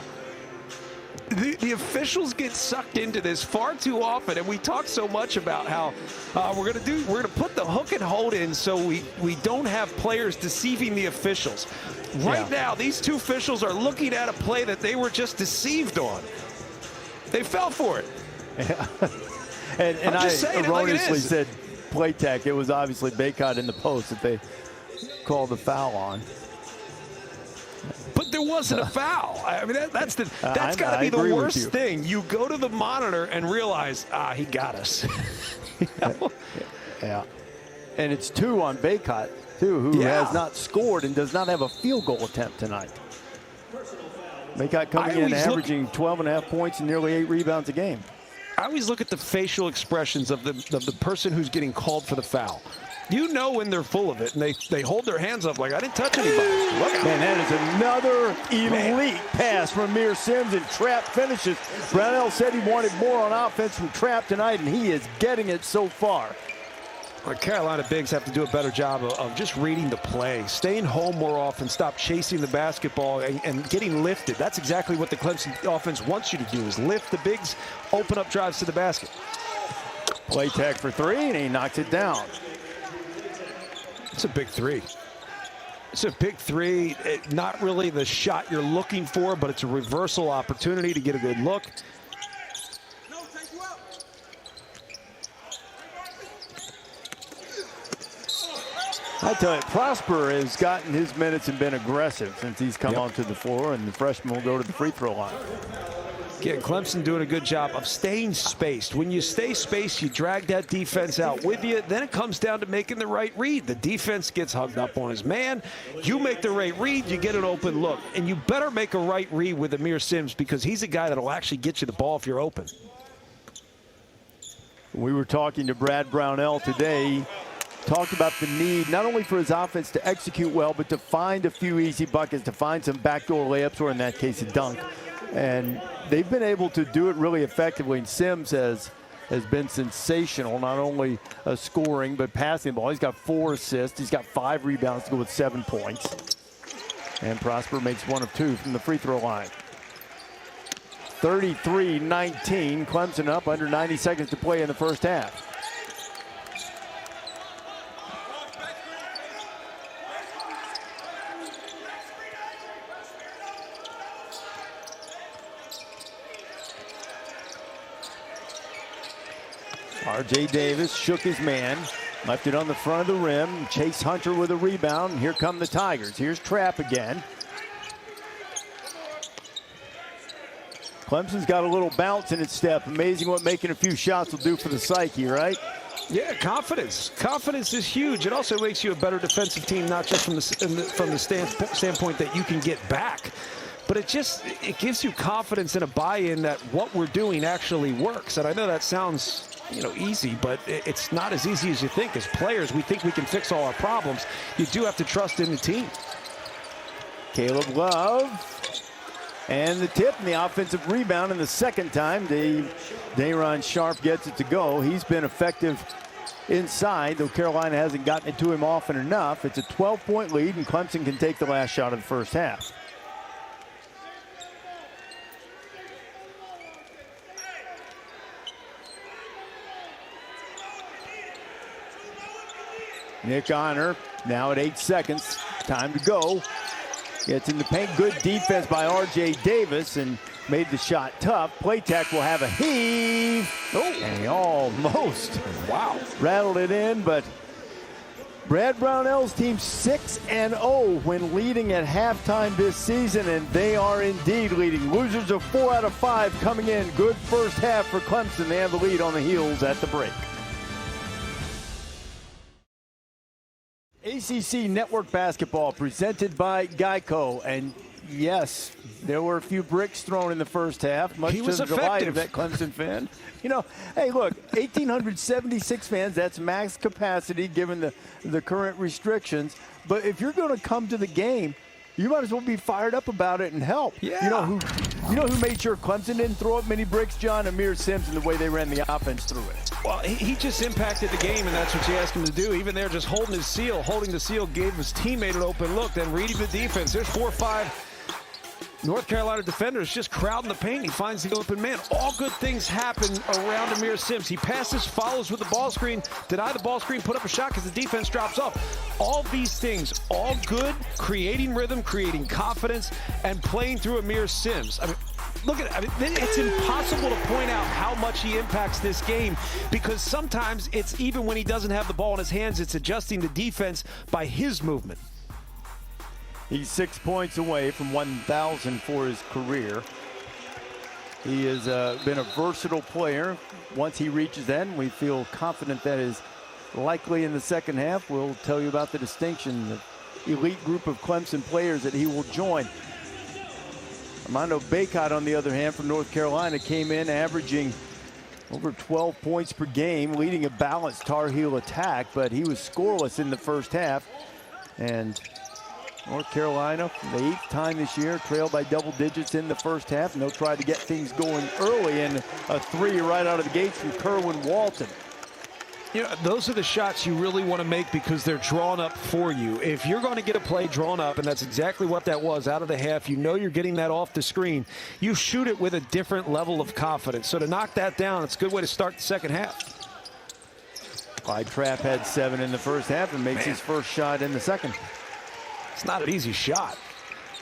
The officials get sucked into this far too often, and we talk so much about how we're going to put the hook and hold in so we don't have players deceiving the officials. Right now, these 2 officials are looking at a play that they were just deceived on. They fell for it. Yeah. and I erroneously said Platek. It was obviously Baycott in the post that they called the foul on. But there wasn't a foul. I mean, that's got to be the worst thing. You go to the monitor and realize, he got us. Yeah. And it's 2 on Baycott, too, who has not scored and does not have a field goal attempt tonight. Baycott coming in averaging 12.5 points and nearly 8 rebounds a game. I always look at the facial expressions of the person who's getting called for the foul. You know when they're full of it, and they hold their hands up like, I didn't touch anybody. Man, that is another elite pass from Amir Sims, and Trapp finishes. Brownell said he wanted more on offense from Trapp tonight, and he is getting it so far. Well, Carolina bigs have to do a better job of just reading the play, staying home more often, stop chasing the basketball, and getting lifted. That's exactly what the Clemson offense wants you to do, is lift the bigs, open up drives to the basket. Platek for 3, and he knocks it down. It's a big 3. It's a big 3. Not really the shot you're looking for, but it's a reversal opportunity to get a good look. I tell you, Prosper has gotten his minutes and been aggressive since he's come onto the floor, and the freshman will go to the free throw line. Again, Clemson doing a good job of staying spaced. When you stay spaced, you drag that defense out with you. Then it comes down to making the right read. The defense gets hugged up on his man. You make the right read, you get an open look. And you better make a right read with Amir Sims, because he's a guy that will actually get you the ball if you're open. We were talking to Brad Brownell today. Talked about the need not only for his offense to execute well, but to find a few easy buckets, to find some backdoor layups, or in that case, a dunk. And they've been able to do it really effectively. And Sims has been sensational, not only scoring, but passing the ball. He's got 4 assists. He's got 5 rebounds to go with 7 points. And Prosper makes 1 of 2 from the free throw line. 33-19, Clemson up, under 90 seconds to play in the first half. R.J. Davis shook his man, left it on the front of the rim. Chase Hunter with a rebound. Here come the Tigers. Here's Trapp again. Clemson's got a little bounce in its step. Amazing what making a few shots will do for the psyche, right? Yeah, confidence. Confidence is huge. It also makes you a better defensive team, not just from the standpoint that you can get back, but it gives you confidence and a buy-in that what we're doing actually works. And I know that sounds, easy, but it's not as easy as you think. As players, we think we can fix all our problems. You do have to trust in the team. Caleb Love. And the tip and the offensive rebound in the second time. Day'Ron Sharp gets it to go. He's been effective inside, though Carolina hasn't gotten it to him often enough. It's a 12-point lead, and Clemson can take the last shot of the first half. Nick Honor now at 8 seconds. Time to go. Gets in the paint. Good defense by R.J. Davis and made the shot tough. Playtech will have a heave. Oh, and he almost rattled it in, but Brad Brownell's team 6-0 when leading at halftime this season, and they are indeed leading. Losers of 4 out of 5 coming in. Good first half for Clemson. They have the lead on the heels at the break. ACC Network Basketball presented by Geico. And yes, there were a few bricks thrown in the first half, much to the delight of that Clemson fan. Hey, look, 1,876 fans, that's max capacity given the current restrictions. But if you're going to come to the game, you might as well be fired up about it and help. Yeah. You know who made sure Clemson didn't throw up many bricks, John? Amir Sims, and the way they ran the offense through it. Well, he just impacted the game, and that's what you asked him to do. Even there, just holding the seal, gave his teammate an open look, then reading the defense. There's 4 or 5 North Carolina defenders just crowding the paint. He finds the open man. All good things happen around Amir Sims. He passes, follows with the ball screen, deny the ball screen, put up a shot because the defense drops off. All these things, all good, creating rhythm, creating confidence, and playing through Amir Sims. Look at it. It's impossible to point out how much he impacts this game, because sometimes it's even when he doesn't have the ball in his hands, it's adjusting the defense by his movement. He's 6 points away from 1,000 for his career. He has been a versatile player. Once he reaches that, and we feel confident that is likely in the second half, we'll tell you about the distinction, the elite group of Clemson players that he will join. Armando Bacot, on the other hand, from North Carolina, came in averaging over 12 points per game, leading a balanced Tar Heel attack, but he was scoreless in the first half. And North Carolina, for the 8th time this year, trailed by double digits in the first half, and they'll try to get things going early, in a 3 right out of the gates from Kerwin Walton. Those are the shots you really want to make because they're drawn up for you. If you're going to get a play drawn up, and that's exactly what that was out of the half, you're getting that off the screen, you shoot it with a different level of confidence. So to knock that down, it's a good way to start the second half. Clyde Trapp had 7 in the first half and makes his first shot in the second. It's not an easy shot.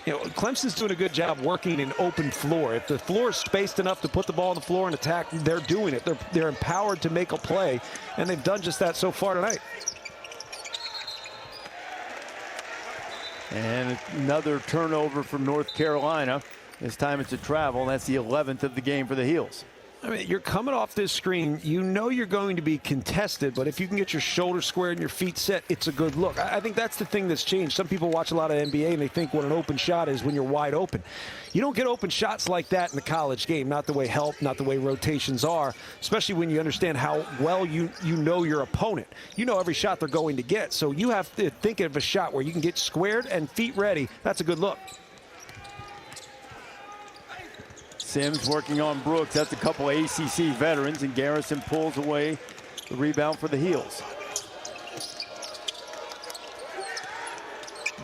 Clemson's doing a good job working an open floor. If the floor is spaced enough to put the ball on the floor and attack, they're doing it. They're empowered to make a play, and they've done just that so far tonight. And another turnover from North Carolina. This time it's a travel. That's the 11th of the game for the Heels. I mean, you're coming off this screen. You know you're going to be contested, but if you can get your shoulders square and your feet set, it's a good look. I think that's the thing that's changed. Some people watch a lot of NBA and they think what an open shot is when you're wide open. You don't get open shots like that in the college game, not the way help, not the way rotations are, especially when you understand how well you know your opponent. You know every shot they're going to get, so you have to think of a shot where you can get squared and feet ready. That's a good look. Sims working on Brooks. That's a couple of ACC veterans, and Garrison pulls away the rebound for the Heels.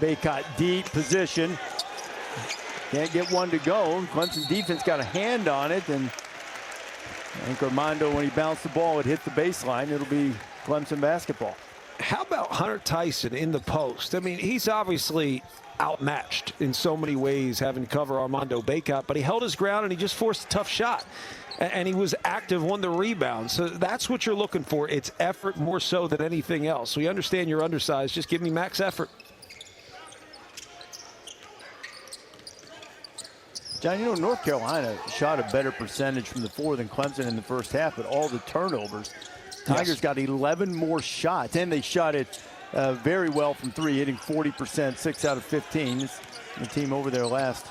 Baycott deep position. Can't get one to go. Clemson defense got a hand on it, and I think Armando, when he bounced the ball, it hit the baseline. It'll be Clemson basketball. How about Hunter Tyson in the post? I mean, he's obviously outmatched in so many ways, having to cover Armando Baycott, but he held his ground and he just forced a tough shot. And he was active on the rebound. So that's what you're looking for. It's effort more so than anything else. We understand you're undersized. Just give me max effort. John, you know, North Carolina shot a better percentage from the floor than Clemson in the first half, but all the turnovers. Tigers got 11 more shots, and they shot it very well from three, hitting 40%, 6 out of 15. The team over their last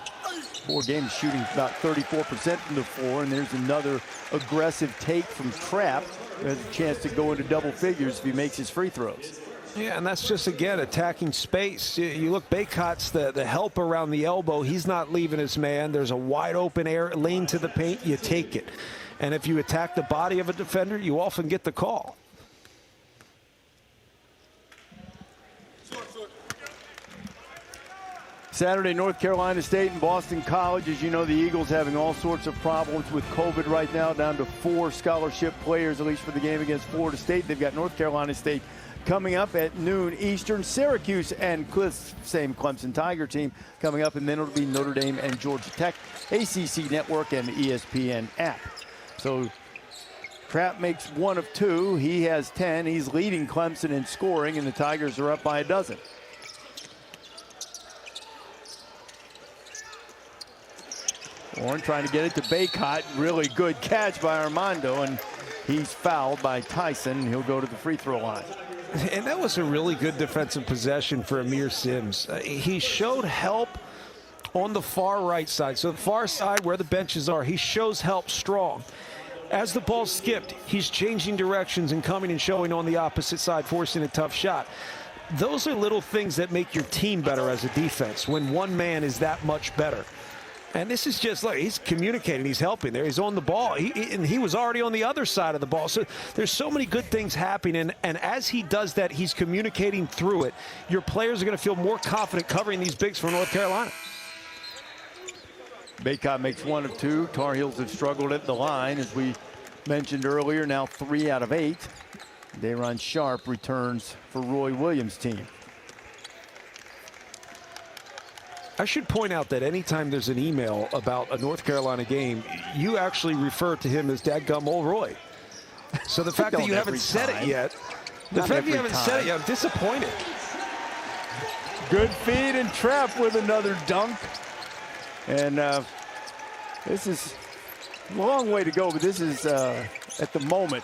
4 games shooting about 34% from the floor, and there's another aggressive take from Trapp. There's a chance to go into double figures if he makes his free throws. Yeah, and that's just, again, attacking space. You look, Baycott's the help around the elbow. He's not leaving his man. There's a wide open lane to the paint. You take it. And if you attack the body of a defender, you often get the call. Saturday, North Carolina State and Boston College. As you know, the Eagles having all sorts of problems with COVID right now, down to 4 scholarship players, at least for the game against Florida State. They've got North Carolina State coming up at noon Eastern. Syracuse and same Clemson Tiger team coming up, and then it'll be Notre Dame and Georgia Tech, ACC Network and the ESPN app. So Trapp makes 1 of 2. He has 10. He's leading Clemson in scoring, and the Tigers are up by a dozen. Warren trying to get it to Baycott. Really good catch by Armando, and he's fouled by Tyson. He'll go to the free throw line. And that was a really good defensive possession for Amir Sims. He showed help on the far right side. So the far side where the benches are, he shows help strong. As the ball skipped, he's changing directions and coming and showing on the opposite side, forcing a tough shot. Those are little things that make your team better as a defense when one man is that much better. And this is just like he's communicating. He's helping there. He's on the ball. And he was already on the other side of the ball. So there's so many good things happening. And as he does that, he's communicating through it. Your players are going to feel more confident covering these bigs for North Carolina. Baycott makes 1 of 2. Tar Heels have struggled at the line, as we mentioned earlier. Now 3 out of 8. Dayron Sharp returns for Roy Williams' team. I should point out that anytime there's an email about a North Carolina game, you actually refer to him as Dadgum Old Roy. So the fact that you haven't said it yet, I'm disappointed. Good feed, and Trapp with another dunk. And this is a long way to go, but this is, at the moment,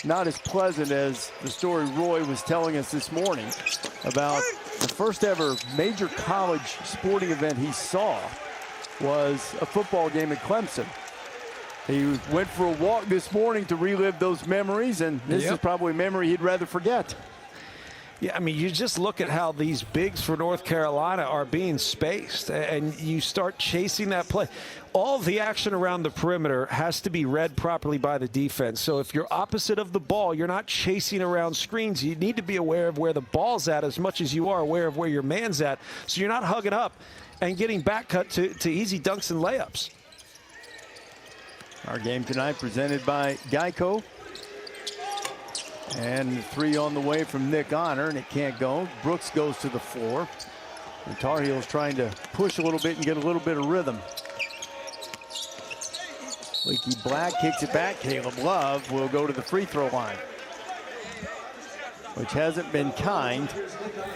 not as pleasant as the story Roy was telling us this morning about the first ever major college sporting event he saw was a football game at Clemson. He went for a walk this morning to relive those memories, and this is probably a memory he'd rather forget. Yeah, I mean, you just look at how these bigs for North Carolina are being spaced, and you start chasing that play. All the action around the perimeter has to be read properly by the defense. So if you're opposite of the ball, you're not chasing around screens. You need to be aware of where the ball's at as much as you are aware of where your man's at. So you're not hugging up and getting back cut to easy dunks and layups. Our game tonight presented by Geico. And 3 on the way from Nick Honor, and it can't go. Brooks goes to the floor. The Tar Heels trying to push a little bit and get a little bit of rhythm. Leaky Black kicks it back. Caleb Love will go to the free throw line, which hasn't been kind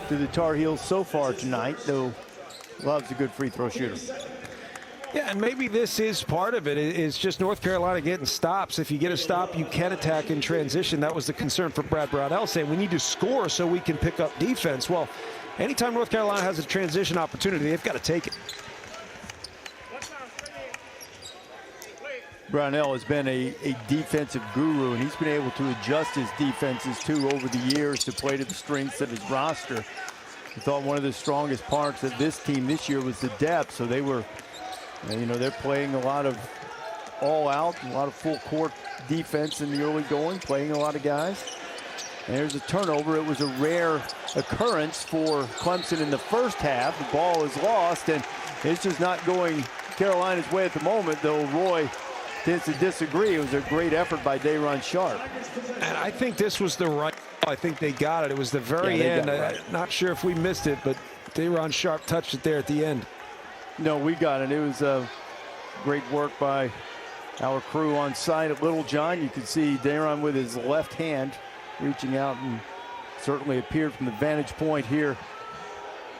to the Tar Heels so far tonight, though Love's a good free throw shooter. Yeah, and maybe this is part of it. It's just North Carolina getting stops. If you get a stop, you can attack in transition. That was the concern for Brad Brownell, saying we need to score so we can pick up defense. Well, anytime North Carolina has a transition opportunity, they've got to take it. Brownell has been a defensive guru, and he's been able to adjust his defenses, too, over the years to play to the strengths of his roster. I thought one of the strongest parts of this team this year was the depth, so they were, you know, they're playing a lot of all-out, a lot of full-court defense in the early going, playing a lot of guys. And there's a turnover. It was a rare occurrence for Clemson in the first half. The ball is lost, and it's just not going Carolina's way at the moment, though Roy tends to disagree. It was a great effort by Day'Ron Sharpe. And I think this was the right, I think they got it. It was the very end. Right. Not sure if we missed it, but Day'Ron Sharpe touched it there at the end. No, we got it. It was great work by our crew on site at Littlejohn. You can see Day'Ron with his left hand reaching out, and certainly appeared from the vantage point here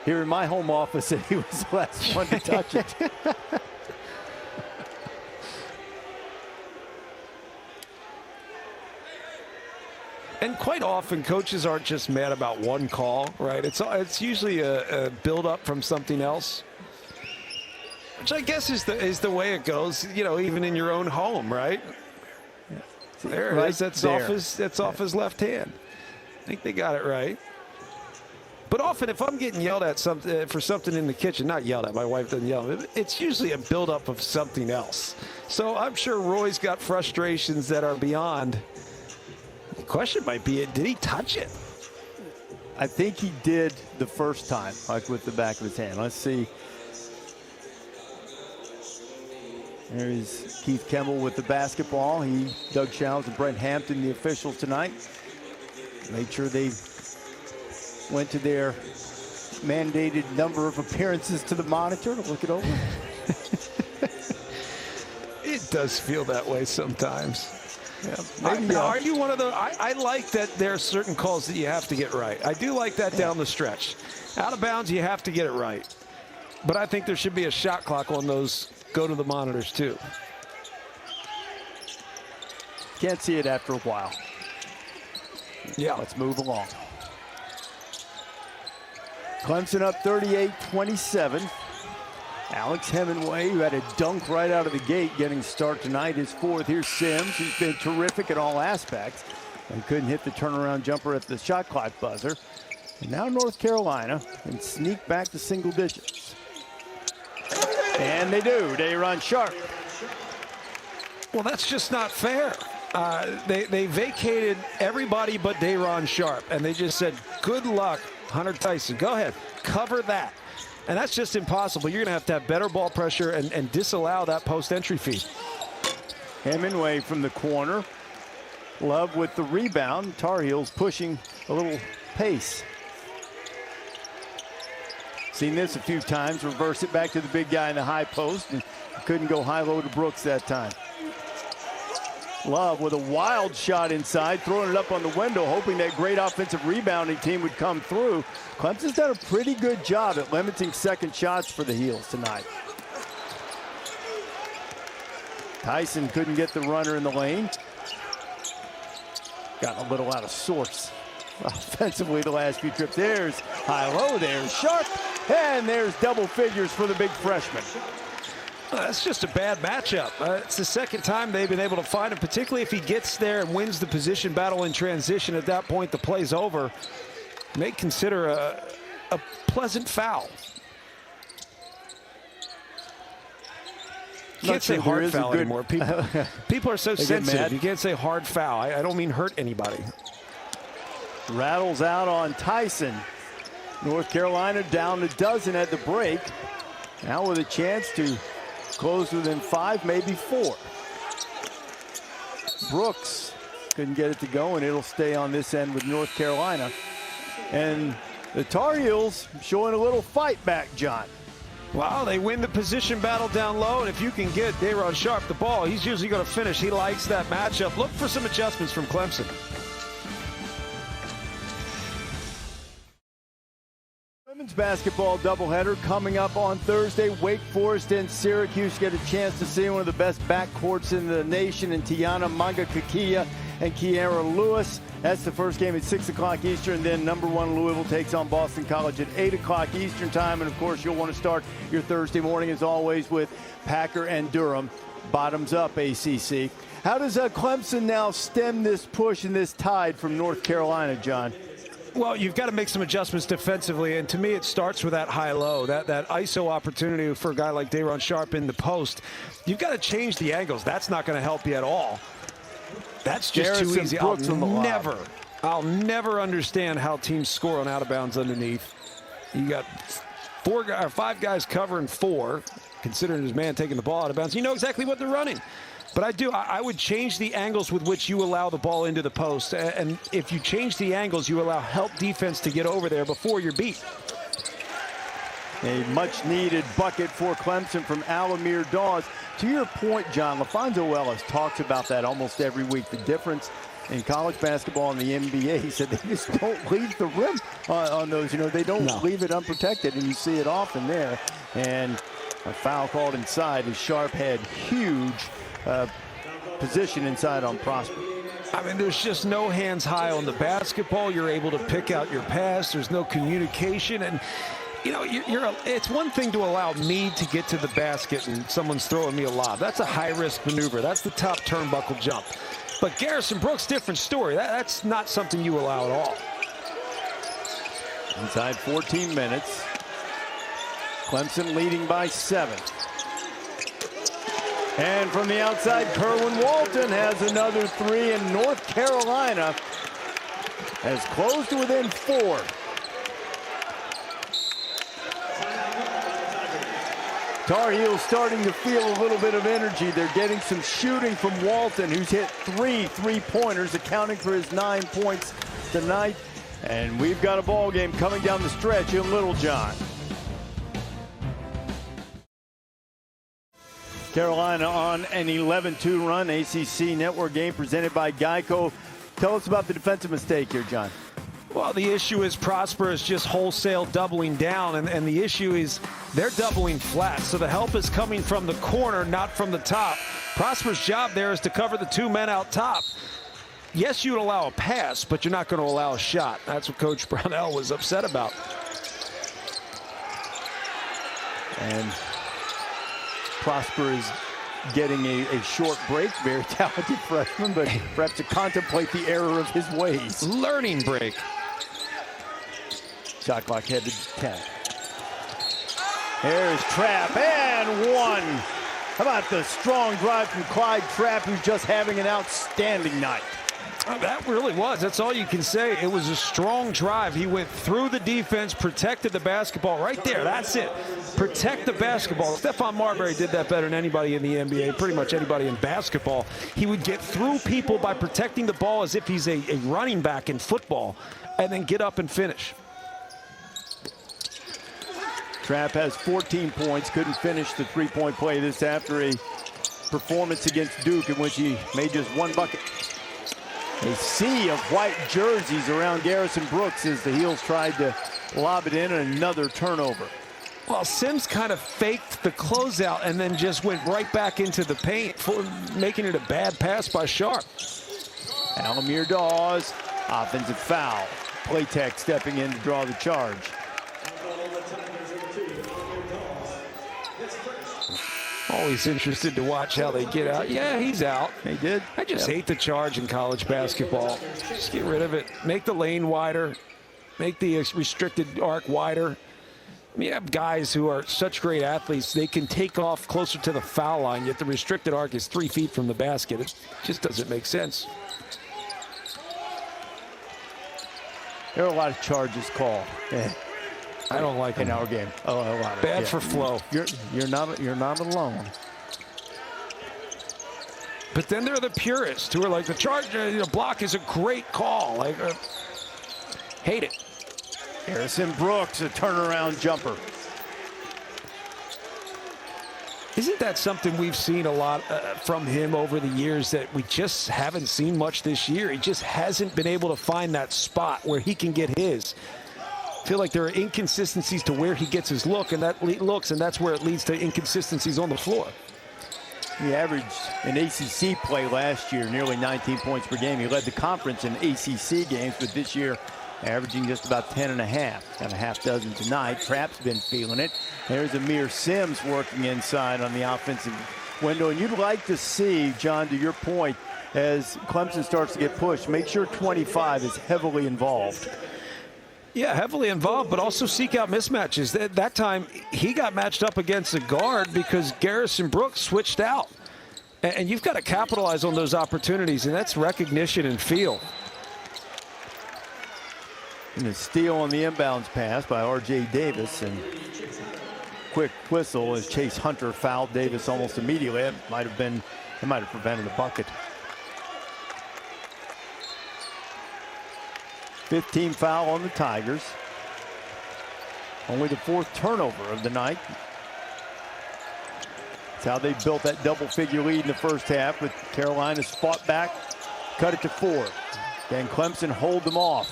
in my home office that he was the last one to touch it. And quite often, coaches aren't just mad about one call, right? It's usually a build-up from something else, which I guess is the way it goes. You know, even in your own home, right? There it is. That's off his left hand. I think they got it right. But often, if I'm getting yelled at for something in the kitchen, not yelled at, my wife doesn't yell, it's usually a build-up of something else. So I'm sure Roy's got frustrations that are beyond. The question might be, did he touch it? I think he did the first time, like with the back of his hand. Let's see. There's Keith Kemble with the basketball. Doug Showers and Brent Hampton, the officials tonight, made sure they went to their mandated number of appearances to the monitor to look it over. It does feel that way sometimes. Yeah, are you one of the? I like that there are certain calls that you have to get right. I do like that down the stretch. Out of bounds, you have to get it right. But I think there should be a shot clock on those go to the monitors too. Can't see it after a while. Yeah. Let's move along. Clemson up 38-27. Alex Hemingway, who had a dunk right out of the gate, getting start tonight, his fourth. Here's Sims, who's been terrific at all aspects, and couldn't hit the turnaround jumper at the shot clock buzzer. And now North Carolina can sneak back to single digits. And they do. Day'Ron Sharpe. Well, that's just not fair. They vacated everybody but Day'Ron Sharpe, and they just said, good luck, Hunter Tyson. Go ahead, cover that. And that's just impossible. You're going to have better ball pressure and disallow that post-entry feed. Hemingway from the corner. Love with the rebound. Tar Heels pushing a little pace. Seen this a few times. Reverse it back to the big guy in the high post. And couldn't go high-low to Brooks that time. Love with a wild shot inside, throwing it up on the window, hoping that great offensive rebounding team would come through. Clemson's done a pretty good job at limiting second shots for the Heels tonight. Tyson couldn't get the runner in the lane. Got a little out of sorts offensively the last few trips. There's high-low, there's Sharpe, and there's double figures for the big freshman. That's just a bad matchup. It's the second time they've been able to find him, particularly if he gets there and wins the position battle in transition. At that point, the play's over. May consider a pleasant foul. You can't say hard foul anymore. People are so sensitive. You can't say hard foul. I don't mean hurt anybody. Rattles out on Tyson. North Carolina down a dozen at the break. Now with a chance to close within 5, maybe 4. Brooks couldn't get it to go, and it'll stay on this end with North Carolina. And the Tar Heels showing a little fight back, John. Wow, they win the position battle down low, and if you can get Day'Ron Sharpe the ball, he's usually going to finish. He likes that matchup. Look for some adjustments from Clemson. Women's basketball doubleheader coming up on Thursday. Wake Forest and Syracuse get a chance to see one of the best backcourts in the nation in Tiana Mangakakia and Kiara Lewis. That's the first game at 6 o'clock Eastern. Then number 1 Louisville takes on Boston College at 8 o'clock Eastern time. And, of course, you'll want to start your Thursday morning, as always, with Packer and Durham. Bottoms up, ACC. How does Clemson now stem this push and this tide from North Carolina, John? Well, you've got to make some adjustments defensively, and to me it starts with that high-low, that ISO opportunity for a guy like Day'Ron Sharpe in the post. You've got to change the angles. That's not going to help you at all. That's just too easy. I'll never understand how teams score on out-of-bounds underneath. You got 5 guys covering 4, considering his man taking the ball out of bounds. You know exactly what they're running. But I would change the angles with which you allow the ball into the post. And if you change the angles, you allow help defense to get over there before you're beat. A much-needed bucket for Clemson from Alamir Dawes. To your point, John, LaFonso Ellis talks about that almost every week. The difference in college basketball and the NBA, he said they just don't leave the rim on those. You know, they don't leave it unprotected, and you see it often there. And a foul called inside as Sharpe had huge position inside on Prosper. I mean, there's just no hands high on the basketball. You're able to pick out your pass. There's no communication. And, you know, it's one thing to allow me to get to the basket and someone's throwing me a lob. That's a high-risk maneuver. That's the top turnbuckle jump. But Garrison Brooks, different story. That's not something you allow at all. Inside 14 minutes. Clemson leading by 7. And from the outside, Kerwin Walton has another 3, and North Carolina has closed to within 4. Tar Heels starting to feel a little bit of energy. They're getting some shooting from Walton, who's hit 3 3-pointers, accounting for his 9 points tonight. And we've got a ball game coming down the stretch in Littlejohn. Carolina on an 11-2 run. ACC Network game presented by Geico. Tell us about the defensive mistake here, John. Well, the issue is Prosper is just wholesale doubling down, and the issue is they're doubling flat. So the help is coming from the corner, not from the top. Prosper's job there is to cover the 2 men out top. Yes, you would allow a pass, but you're not going to allow a shot. That's what Coach Brownell was upset about. And Prosper is getting a short break. Very talented freshman, but perhaps to contemplate the error of his ways. Learning break. Shot clock headed to 10. There's Trapp, and 1. How about the strong drive from Clyde Trapp, who's just having an outstanding night? That really was. That's all you can say. It was a strong drive. He went through the defense, protected the basketball right there. That's it. Protect the basketball. Stephon Marbury did that better than anybody in the NBA, pretty much anybody in basketball. He would get through people by protecting the ball as if he's a running back in football, and then get up and finish. Trapp has 14 points. Couldn't finish the three-point play this after a performance against Duke in which he made just 1 bucket. A sea of white jerseys around Garrison Brooks as the Heels tried to lob it in, and another turnover. Well, Sims kind of faked the closeout and then just went right back into the paint, making it a bad pass by Sharpe. Alamir Dawes, offensive foul. Playtech stepping in to draw the charge. Always interested to watch how they get out. Yeah, he's out. They did. I just hate the charge in college basketball. Just get rid of it. Make the lane wider. Make the restricted arc wider. I mean, you have guys who are such great athletes, they can take off closer to the foul line, yet the restricted arc is 3 feet from the basket. It just doesn't make sense. There are a lot of charges called. I don't like in them. our game. Oh, a lot. Bad for flow. You're not alone. But then there are the purists who are like, the charge block is a great call. Like, hate it. Harrison Brooks, a turnaround jumper. Isn't that something we've seen a lot from him over the years that we just haven't seen much this year? He just hasn't been able to find that spot where he can get his. feel like there are inconsistencies to where he gets his look, and that's where it leads to inconsistencies on the floor. He averaged in ACC play last year nearly 19 points per game. He led the conference in ACC games, but this year averaging just about 10.5. Got a half dozen tonight. Trapp's been feeling it. There's Amir Sims working inside on the offensive window. And you'd like to see, John, to your point, as Clemson starts to get pushed, make sure 25 is heavily involved. Yeah, heavily involved, but also seek out mismatches. That time, he got matched up against a guard because Garrison Brooks switched out. And you've got to capitalize on those opportunities, and that's recognition and feel. And a steal on the inbounds pass by R.J. Davis. And quick whistle as Chase Hunter fouled Davis almost immediately. It might have prevented the bucket. 15 foul on the Tigers. Only the 4th turnover of the night. That's how they built that double-figure lead in the first half, but Carolina's fought back, cut it to 4. Then Clemson hold them off.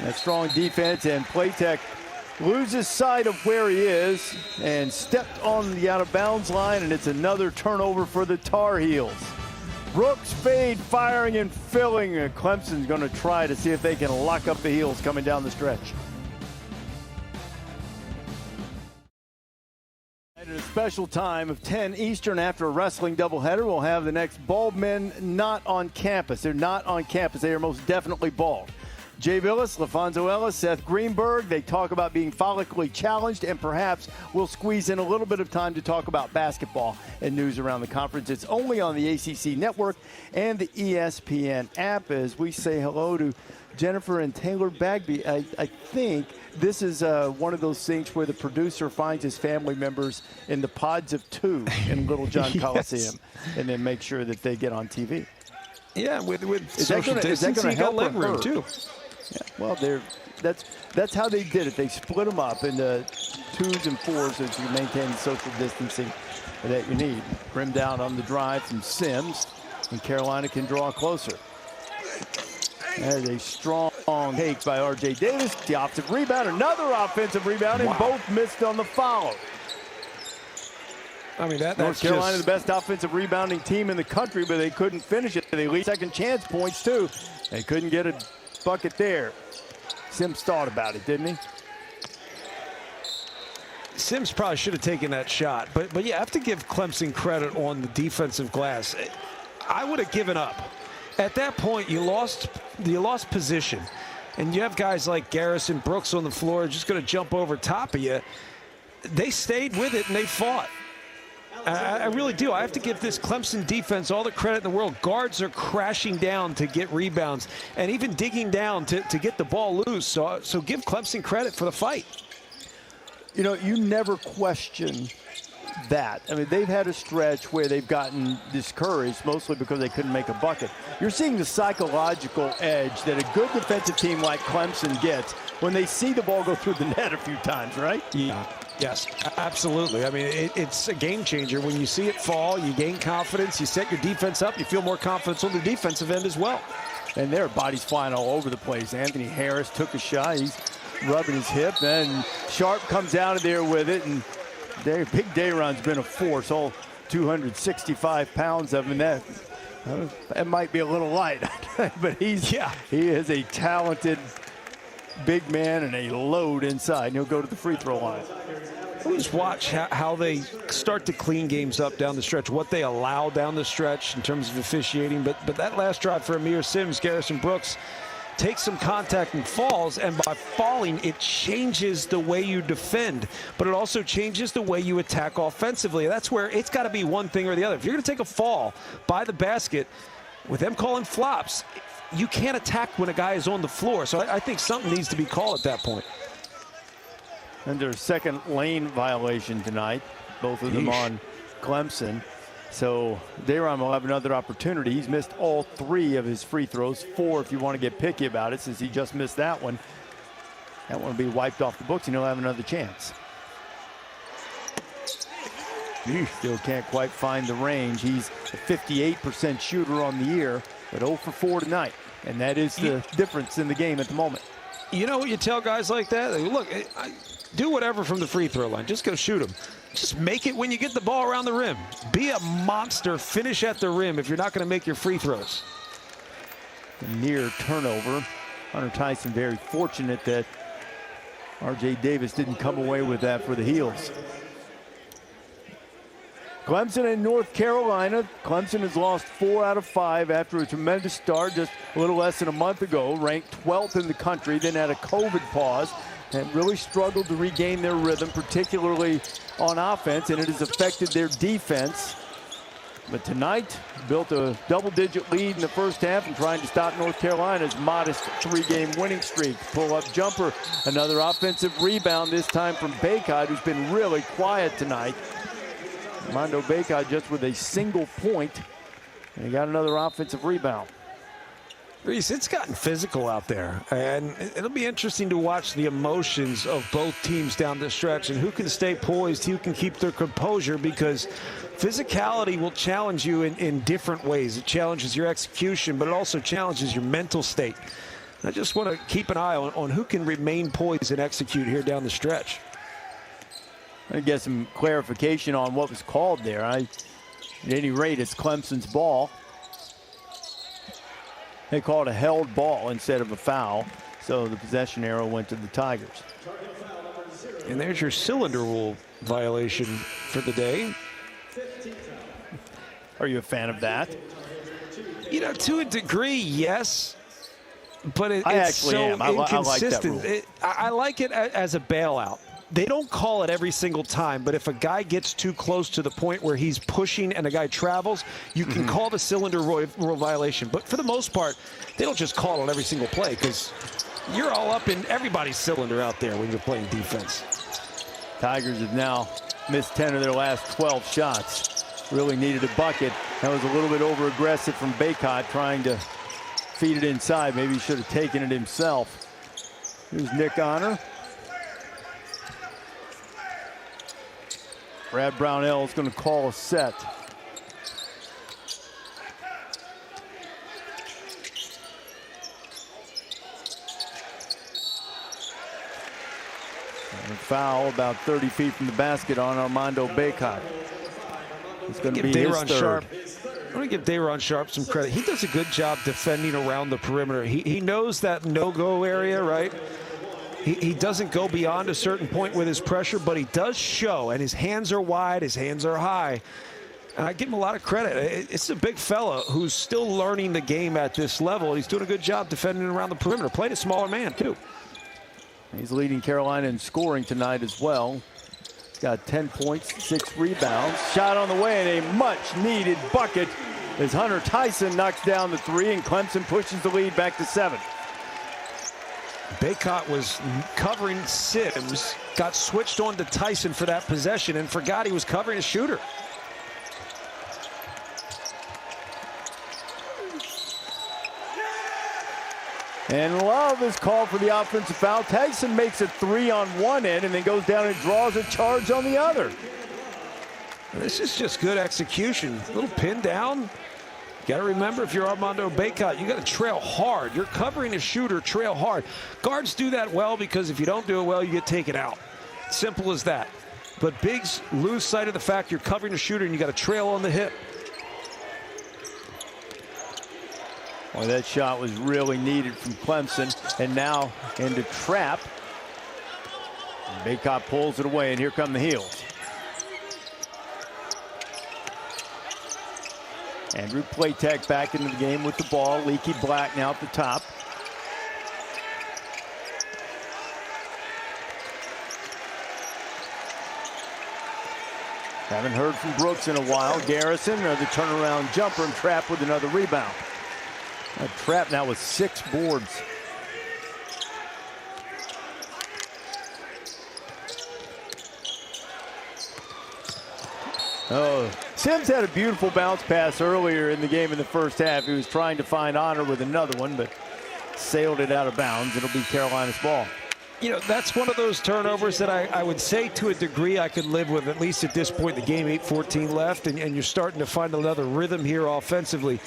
That strong defense, and Playtech loses sight of where he is and stepped on the out-of-bounds line, and it's another turnover for the Tar Heels. Brooks fade, firing and filling. Clemson's going to try to see if they can lock up the Heels coming down the stretch. At a special time of 10 Eastern after a wrestling doubleheader, we'll have the next bald men not on campus. They're not on campus. They are most definitely bald. Jay Villas, LaFonso Ellis, Seth Greenberg, they talk about being follically challenged, and perhaps we'll squeeze in a little bit of time to talk about basketball and news around the conference. It's only on the ACC Network and the ESPN app as we say hello to Jennifer and Taylor Bagby. I think this is one of those things where the producer finds his family members in the pods of 2 in Littlejohn Coliseum and then make sure that they get on TV. Yeah, with social distancing, you got leg room too. Yeah, well, that's how they did it. They split them up into 2s and 4s as you maintain the social distancing that you need. Rimmed out on the drive from Sims, and Carolina can draw closer. There's a strong take by R.J. Davis. The offensive rebound, another offensive rebound, and both missed on the follow. I mean, that's North Carolina, the best offensive rebounding team in the country, but they couldn't finish it. They lead second chance points, too. They couldn't get a bucket there. Sims thought about it, didn't he? Sims probably should have taken that shot, but you have to give Clemson credit on the defensive glass. I would have given up. At that point, you lost position, and you have guys like Garrison Brooks on the floor just going to jump over top of you. They stayed with it and they fought. I really do. I have to give this Clemson defense all the credit in the world. Guards are crashing down to get rebounds and even digging down to get the ball loose. So give Clemson credit for the fight. You know, you never question that. I mean, they've had a stretch where they've gotten discouraged, mostly because they couldn't make a bucket. You're seeing the psychological edge that a good defensive team like Clemson gets when they see the ball go through the net a few times, right? Yeah. Yes, absolutely. I mean, it's a game changer. When you see it fall, you gain confidence, you set your defense up, you feel more confidence on the defensive end as well. And their bodies flying all over the place. Anthony Harris took a shot. He's rubbing his hip. Then Sharp comes out of there with it. And Big Dayron's been a force, all 265 pounds of him. That might be a little light. But he is a talented big man and a load inside. And he'll go to the free throw line. Just watch how they start to clean games up down the stretch, what they allow down the stretch in terms of officiating. But that last drive for Amir Sims, Garrison Brooks takes some contact and falls, and by falling, it changes the way you defend, but it also changes the way you attack offensively. That's where it's got to be one thing or the other. If you're going to take a fall by the basket, with them calling flops, you can't attack when a guy is on the floor. So I think something needs to be called at that point. And their second lane violation tonight, both of them on Clemson. So Dayron will have another opportunity. He's missed all 3 of his free throws, 4 if you want to get picky about it, since he just missed that one. That one will be wiped off the books, and he'll have another chance. He still can't quite find the range. He's a 58% shooter on the year, but 0 for 4 tonight. And that is the difference in the game at the moment. You know what you tell guys like that? Look, do whatever from the free throw line. Just go shoot them. Just make it when you get the ball around the rim. Be a monster. Finish at the rim if you're not going to make your free throws. A near turnover. Hunter Tyson very fortunate that R.J. Davis didn't come away with that for the Heels. Clemson and North Carolina. Clemson has lost 4 out of 5 after a tremendous start just a little less than a month ago. Ranked 12th in the country, then had a COVID pause and really struggled to regain their rhythm, particularly on offense, and it has affected their defense. But tonight, built a double-digit lead in the first half and trying to stop North Carolina's modest 3-game winning streak. Pull-up jumper, another offensive rebound, this time from Baycott, who's been really quiet tonight. Armando Baycott just with a single point, and he got another offensive rebound. Reese, it's gotten physical out there, and it'll be interesting to watch the emotions of both teams down the stretch and who can stay poised, who can keep their composure, because physicality will challenge you in different ways. It challenges your execution, but it also challenges your mental state. I just want to keep an eye on who can remain poised and execute here down the stretch. I get some clarification on what was called there. At any rate, it's Clemson's ball. They called a held ball instead of a foul, so the possession arrow went to the Tigers. And there's your cylinder rule violation for the day. Are you a fan of that? You know, to a degree, yes. But it's so am. I like that inconsistent. rule. I like it as a bailout. They don't call it every single time, but if a guy gets too close to the point where he's pushing and a guy travels, you can call the cylinder rule violation. But for the most part, they don't just call it every single play, because you're all up in everybody's cylinder out there when you're playing defense. Tigers have now missed 10 of their last 12 shots. Really needed a bucket. That was a little bit over-aggressive from Baycott, trying to feed it inside. Maybe he should have taken it himself. Here's Nick Honor. Brad Brownell is going to call a set. And a foul about 30 feet from the basket on Armando Baycott. It's going to be his third. I'm going to give Day'Ron Sharpe some credit. He does a good job defending around the perimeter. He knows that no-go area, right? He doesn't go beyond a certain point with his pressure, but he does show, and his hands are wide, his hands are high. And I give him a lot of credit. It's a big fella who's still learning the game at this level. He's doing a good job defending around the perimeter. Played a smaller man, too. He's leading Carolina in scoring tonight as well. He's got 10 points, 6 rebounds. Shot on the way, and a much-needed bucket as Hunter Tyson knocks down the 3, and Clemson pushes the lead back to 7. Baycott was covering Sims, got switched on to Tyson for that possession, and forgot he was covering a shooter. And Love is called for the offensive foul. Tyson makes a 3 on one end and then goes down and draws a charge on the other. This is just good execution. A little pin down. You got to remember, if you're Armando Baycott, you got to trail hard. You're covering a shooter, trail hard. Guards do that well, because if you don't do it well, you get taken out. Simple as that. But bigs lose sight of the fact you're covering a shooter and you got to trail on the hip. Well, that shot was really needed from Clemson, and now into trap. Baycott pulls it away, and here come the Heels. Andrew Platek back into the game with the ball. Leaky Black now at the top. Haven't heard from Brooks in a while. Garrison, the turnaround jumper, and Trapp with another rebound. Trapp now with 6 boards. Oh, Sims had a beautiful bounce pass earlier in the game in the first half. He was trying to find Honor with another one, but sailed it out of bounds. It'll be Carolina's ball. You know, that's one of those turnovers that I would say to a degree I could live with, at least at this point in the game. 8:14 left, and you're starting to find another rhythm here offensively.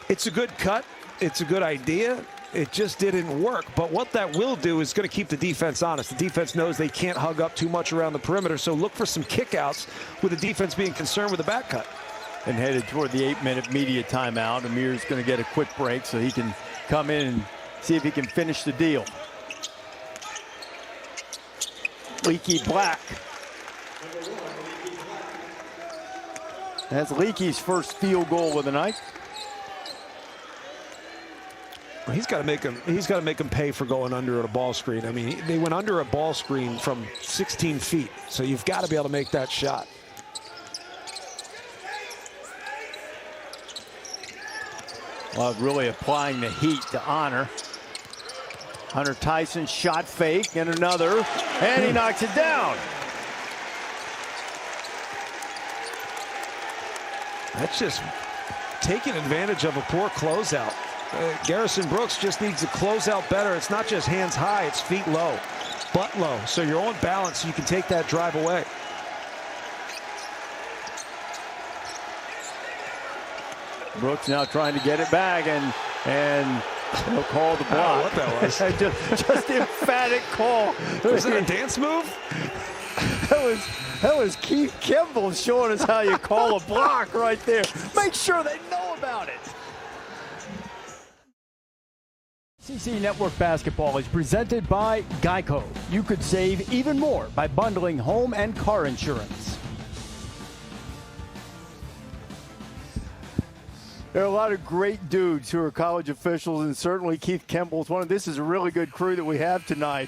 It's a good cut. It's a good idea. it just didn't work. But what that will do is going to keep the defense honest. The defense knows they can't hug up too much around the perimeter, so look for some kickouts with the defense being concerned with the back cut. And headed toward the 8-minute media timeout. Amir's going to get a quick break so he can come in and see if he can finish the deal. Leaky Black. That's Leaky's first field goal of the night. Well, he's got to make him pay for going under at a ball screen. I mean, they went under a ball screen from 16 feet, so you've got to be able to make that shot. Really applying the heat to Honor. Hunter Tyson shot fake and another, and he knocks it down. That's just taking advantage of a poor closeout. Garrison Brooks just needs to close out better. It's not just hands high, it's feet low, butt low. So you're on balance, so you can take that drive away. Brooks now trying to get it back, and he'll call the block. What that was. just emphatic call. Was that a dance move? That was Keith Kimball showing us how you call a block right there. Make sure they know about it. CC Network Basketball is presented by Geico. You could save even more by bundling home and car insurance. There are a lot of great dudes who are college officials, and certainly Keith Kimball is one of them. This is a really good crew that we have tonight.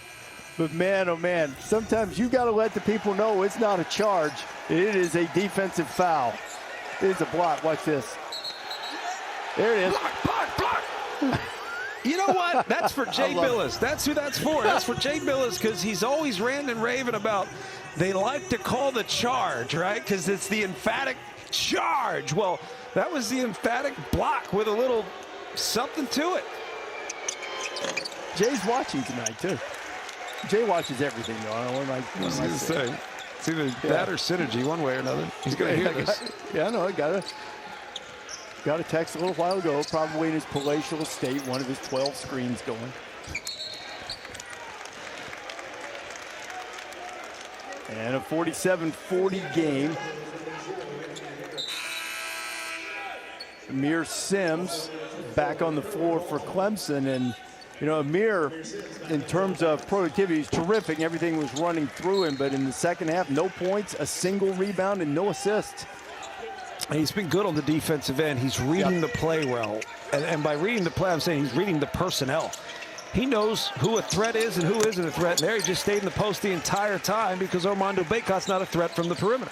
But man, oh man, sometimes you got to let the people know it's not a charge. It is a defensive foul. It is a block. Watch this. There it is. Block. You know what? That's for Jay Billis. That's who that's for. That's for Jay Billis, because he's always ranting and raving about they like to call the charge, right? Because it's the emphatic charge. Well, that was the emphatic block with a little something to it. Jay's watching tonight, too. Jay watches everything, though. I don't know what am I saying? It's either that or synergy, one way or another. He's going to hear this. Yeah, I know. Got a text a little while ago, probably in his palatial estate, one of his 12 screens going. And a 47-40 game. Amir Sims back on the floor for Clemson. And, you know, Amir, in terms of productivity, is terrific. Everything was running through him. But in the second half, no points, a single rebound, and no assists. He's been good on the defensive end. He's reading the play well. And by reading the play, I'm saying he's reading the personnel. He knows who a threat is and who isn't a threat. And there he just stayed in the post the entire time because Armando Bacot's not a threat from the perimeter.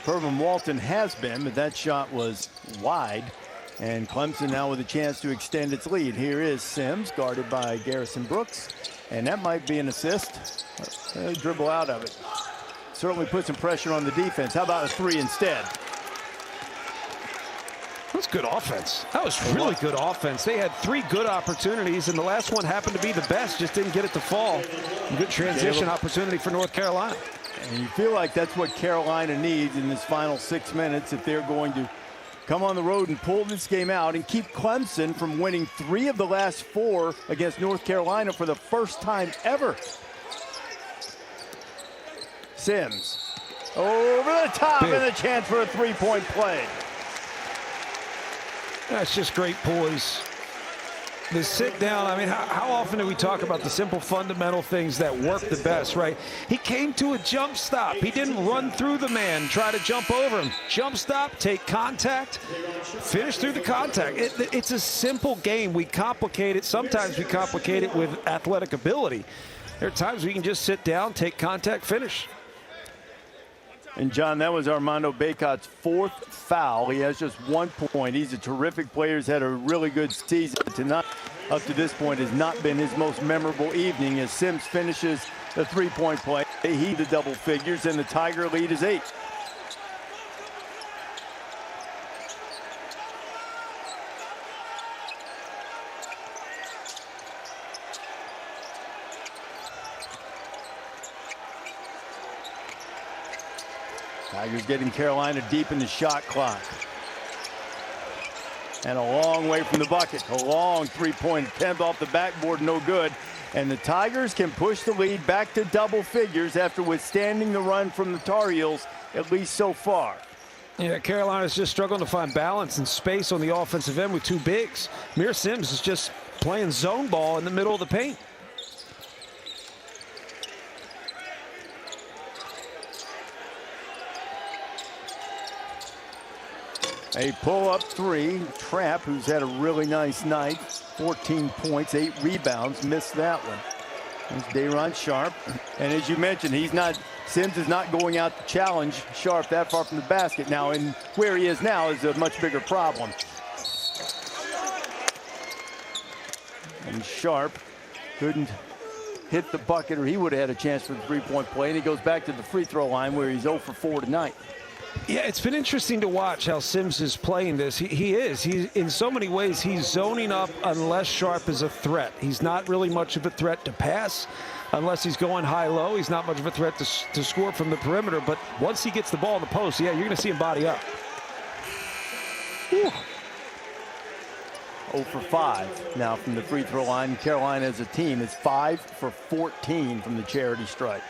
Herman Walton has been, but that shot was wide. And Clemson now with a chance to extend its lead. Here is Sims, guarded by Garrison Brooks. And that might be an assist. Dribble out of it. Certainly put some pressure on the defense. How about a three instead? That was good offense. That was really good offense. They had three good opportunities, and the last one happened to be the best, just didn't get it to fall. Good transition opportunity for North Carolina. And you feel like that's what Carolina needs in this final 6 minutes if they're going to come on the road and pull this game out and keep Clemson from winning 3 of the last 4 against North Carolina for the first time ever. Sims over the top and a chance for a three-point play. That's just great poise. The sit down, I mean, how often do we talk about the simple fundamental things that work the best, right? He came to a jump stop. He didn't run through the man, try to jump over him. Jump stop, take contact, finish through the contact. It's a simple game. We complicate it. Sometimes we complicate it with athletic ability. There are times we can just sit down, take contact, finish. And, John, that was Armando Bacot's 4th foul. He has just 1 point. He's a terrific player. He's had a really good season. Tonight, up to this point, has not been his most memorable evening as Sims finishes the three-point play. He the double figures, and the Tiger lead is 8. Tigers getting Carolina deep in the shot clock. And a long way from the bucket. A long three-point attempt off the backboard, no good. And the Tigers can push the lead back to double figures after withstanding the run from the Tar Heels, at least so far. Yeah, Carolina's just struggling to find balance and space on the offensive end with two bigs. Amir Sims is just playing zone ball in the middle of the paint. A pull-up three. Trapp, who's had a really nice night. 14 points, 8 rebounds. Missed that one. There's Day'Ron Sharpe. And as you mentioned, Sims is not going out to challenge Sharpe that far from the basket now. And where he is now is a much bigger problem. And Sharpe couldn't hit the bucket, or he would have had a chance for the three-point play. And he goes back to the free throw line where he's 0 for 4 tonight. Yeah, it's been interesting to watch how Sims is playing this. He's in so many ways, he's zoning up unless Sharpe is a threat. He's not really much of a threat to pass unless he's going high-low. He's not much of a threat to score from the perimeter. But once he gets the ball in the post, yeah, you're going to see him body up. Whew. 0 for 5 now from the free throw line. Carolina as a team is 5 for 14 from the charity stripe.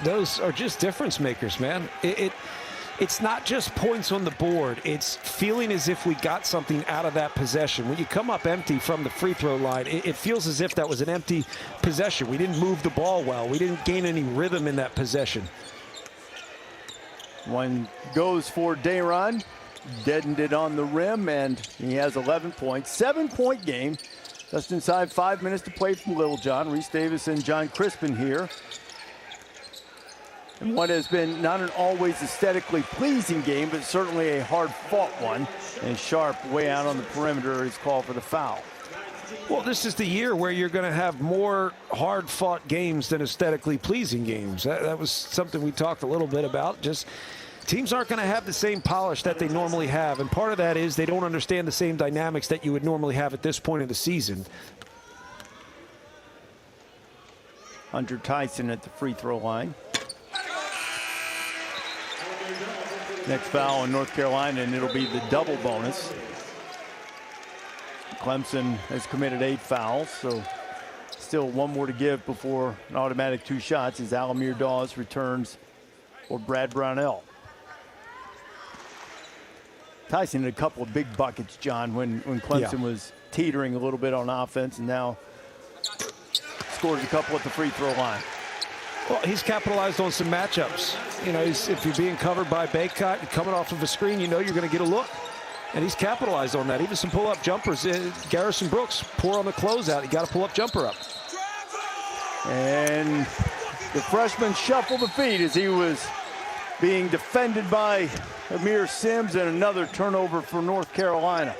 Those are just difference makers, man. It's not just points on the board. It's feeling as if we got something out of that possession. When you come up empty from the free throw line, it feels as if that was an empty possession. We didn't move the ball well. We didn't gain any rhythm in that possession. One goes for Day'Ron. Deadened it on the rim, and he has 11 points. 7-point game. Just inside 5 minutes to play from Littlejohn. Reese Davis and John Crispin here. And what has been not an always aesthetically pleasing game, but certainly a hard-fought one. And Sharpe, way out on the perimeter, is called for the foul. Well, this is the year where you're going to have more hard-fought games than aesthetically pleasing games. That was something we talked a little bit about. Just teams aren't going to have the same polish that they normally have. And part of that is they don't understand the same dynamics that you would normally have at this point of the season. Hunter Tyson at the free throw line. Next foul on North Carolina, and it'll be the double bonus. Clemson has committed 8 fouls, so still one more to give before an automatic 2 shots as Alamir Dawes returns for Brad Brownell. Tyson had a couple of big buckets, John, when Clemson was teetering a little bit on offense, and now scores a couple at the free throw line. Well, he's capitalized on some matchups. You know, if you're being covered by Baycott and coming off of a screen, you know you're going to get a look. And he's capitalized on that. Even some pull-up jumpers. Garrison Brooks, poor on the closeout. He got a pull-up jumper up. And the freshman shuffled the feet as he was being defended by Amir Sims, and another turnover for North Carolina.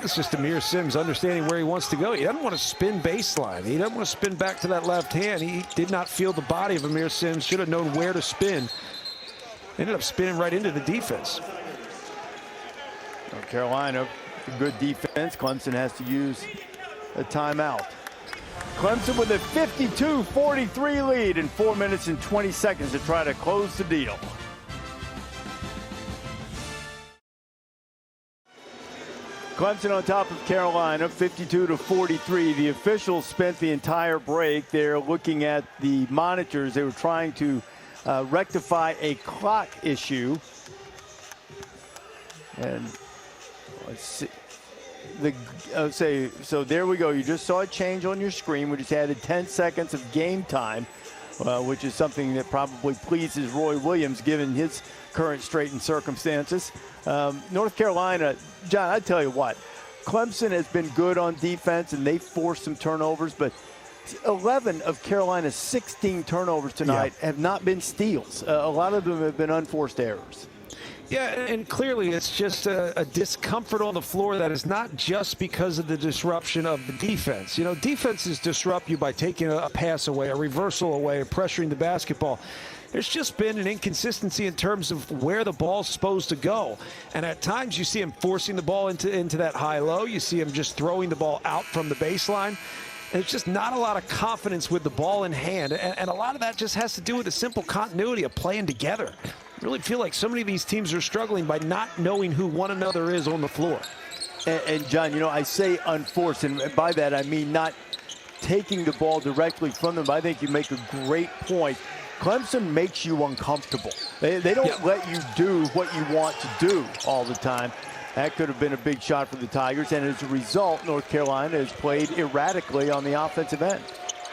It's just Amir Sims understanding where he wants to go. He doesn't want to spin baseline. He doesn't want to spin back to that left hand. He did not feel the body of Amir Sims. Should have known where to spin. Ended up spinning right into the defense. North Carolina, good defense. Clemson has to use a timeout. Clemson with a 52-43 lead in 4 minutes and 20 seconds to try to close the deal. Clemson on top of Carolina, 52-43. The officials spent the entire break there looking at the monitors. They were trying to rectify a clock issue. And let's see. So there we go. You just saw a change on your screen. We just added 10 seconds of game time, which is something that probably pleases Roy Williams given his current straitened circumstances. North Carolina, John, I tell you what, Clemson has been good on defense and they forced some turnovers, but 11 of Carolina's 16 turnovers tonight have not been steals. A lot of them have been unforced errors. Yeah, and clearly it's just a discomfort on the floor that is not just because of the disruption of the defense. You know, defenses disrupt you by taking a pass away, a reversal away, pressuring the basketball. There's just been an inconsistency in terms of where the ball's supposed to go. And at times you see him forcing the ball into that high-low. You see him just throwing the ball out from the baseline. And it's just not a lot of confidence with the ball in hand. And a lot of that just has to do with the simple continuity of playing together. I really feel like so many of these teams are struggling by not knowing who one another is on the floor. And John, you know, I say unforced, and by that I mean not taking the ball directly from them. I think you make a great point. Clemson makes you uncomfortable. They don't let you do what you want to do all the time. That could have been a big shot for the Tigers, and as a result, North Carolina has played erratically on the offensive end.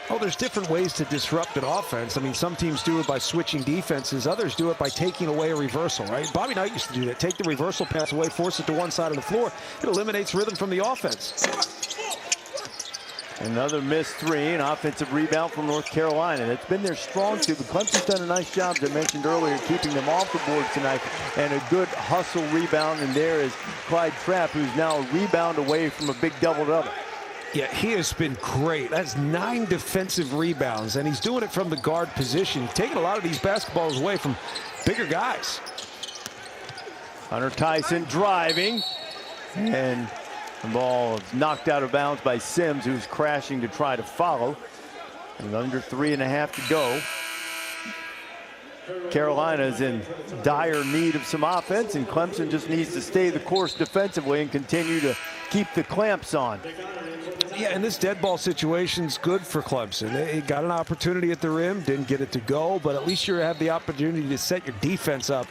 Oh, there's different ways to disrupt an offense. I mean, some teams do it by switching defenses. Others do it by taking away a reversal, right? Bobby Knight used to do that. Take the reversal pass away, force it to one side of the floor. It eliminates rhythm from the offense. Another missed three, an offensive rebound from North Carolina. That's been their strong suit, but Clemson's done a nice job, as I mentioned earlier, keeping them off the board tonight. And a good hustle rebound, and there is Clyde Trapp, who's now a rebound away from a big double-double. Yeah, he has been great. That's 9 defensive rebounds, and he's doing it from the guard position, taking a lot of these basketballs away from bigger guys. Hunter Tyson driving, and the ball is knocked out of bounds by Sims, who's crashing to try to follow. And under 3.5 to go. Carolina's in dire need of some offense, and Clemson just needs to stay the course defensively and continue to keep the clamps on. Yeah, and this dead ball situation's good for Clemson. They got an opportunity at the rim, didn't get it to go, but at least you have the opportunity to set your defense up,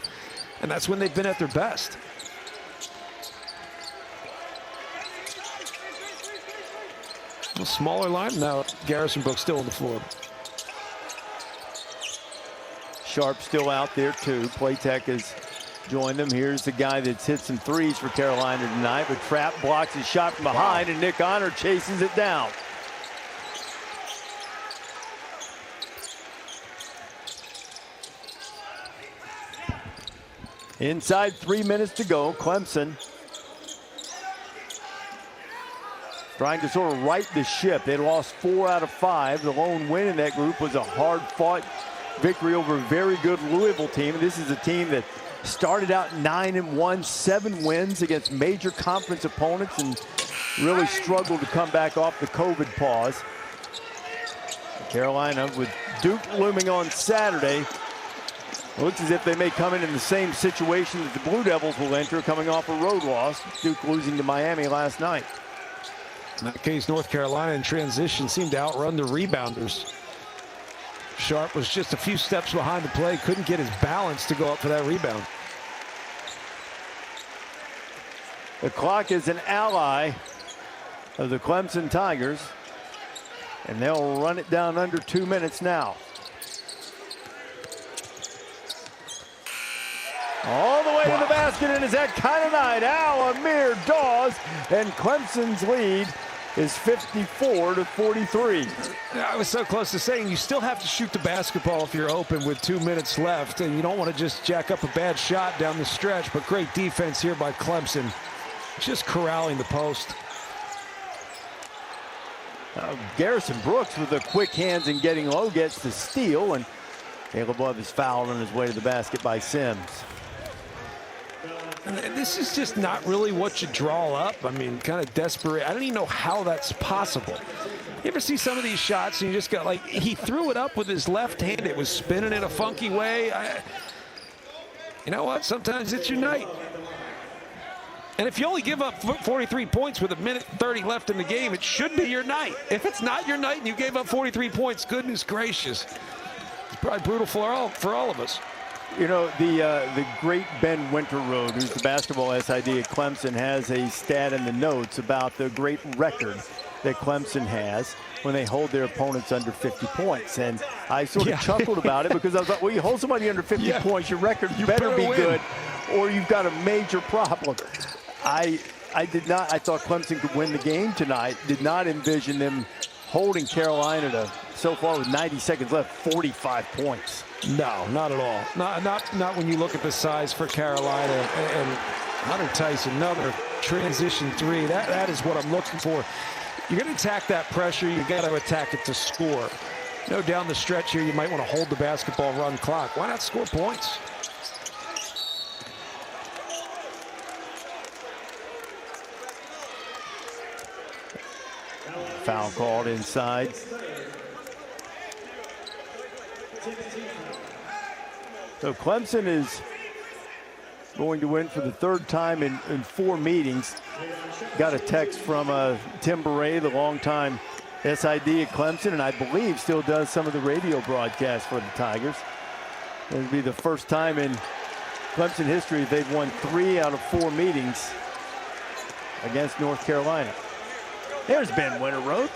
and that's when they've been at their best. A smaller line now. Garrison Brooks still on the floor. Sharp still out there too. Playtech has joined them. Here's the guy that's hit some threes for Carolina tonight, but Trapp blocks his shot from behind, and Nick Honor chases it down. Inside 3 minutes to go. Clemson trying to sort of right the ship. They lost 4 out of 5. The lone win in that group was a hard-fought victory over a very good Louisville team. This is a team that started out 9-1, 7 wins against major conference opponents, and really struggled to come back off the COVID pause. Carolina, with Duke looming on Saturday, looks as if they may come in the same situation that the Blue Devils will enter, coming off a road loss. Duke losing to Miami last night. In that case, North Carolina in transition seemed to outrun the rebounders. Sharp was just a few steps behind the play, couldn't get his balance to go up for that rebound. The clock is an ally of the Clemson Tigers, and they'll run it down under 2 minutes now. All the way to the basket, and is that kind of night? Amir Dawes, and Clemson's lead is 54-43. I was so close to saying you still have to shoot the basketball if you're open with 2 minutes left, and you don't want to just jack up a bad shot down the stretch, but great defense here by Clemson, just corralling the post. Garrison Brooks with the quick hands and getting low gets the steal, and Caleb Love is fouled on his way to the basket by Sims. And this is just not really what you draw up. I mean, kind of desperate. I don't even know how that's possible. You ever see some of these shots and you just got like, he threw it up with his left hand. It was spinning in a funky way. You know what? Sometimes it's your night. And if you only give up 43 points with 1:30 left in the game, it should be your night. If it's not your night and you gave up 43 points, goodness gracious. It's probably brutal for all of us. You know, the great Ben Winterroad, who's the basketball SID at Clemson, has a stat in the notes about the great record that Clemson has when they hold their opponents under 50 points. And I sort of chuckled about it because I was like, well, you hold somebody under 50 points, your record better be good, or you've got a major problem. I thought Clemson could win the game tonight. Did not envision them holding Carolina to, so far with 90 seconds left, 45 points. No, not at all. Not when you look at the size for Carolina. And Hunter Tyson, another transition three. That is what I'm looking for. You're going to attack that pressure. You got to attack it to score. You know, down the stretch here, you might want to hold the basketball, run clock. Why not score points? foul called inside. So Clemson is going to win for the third time in 4 meetings. Got a text from Tim Beret, the longtime SID at Clemson, and I believe still does some of the radio broadcasts for the Tigers. It would be the first time in Clemson history they've won 3 out of 4 meetings against North Carolina. There's Ben Winterroth.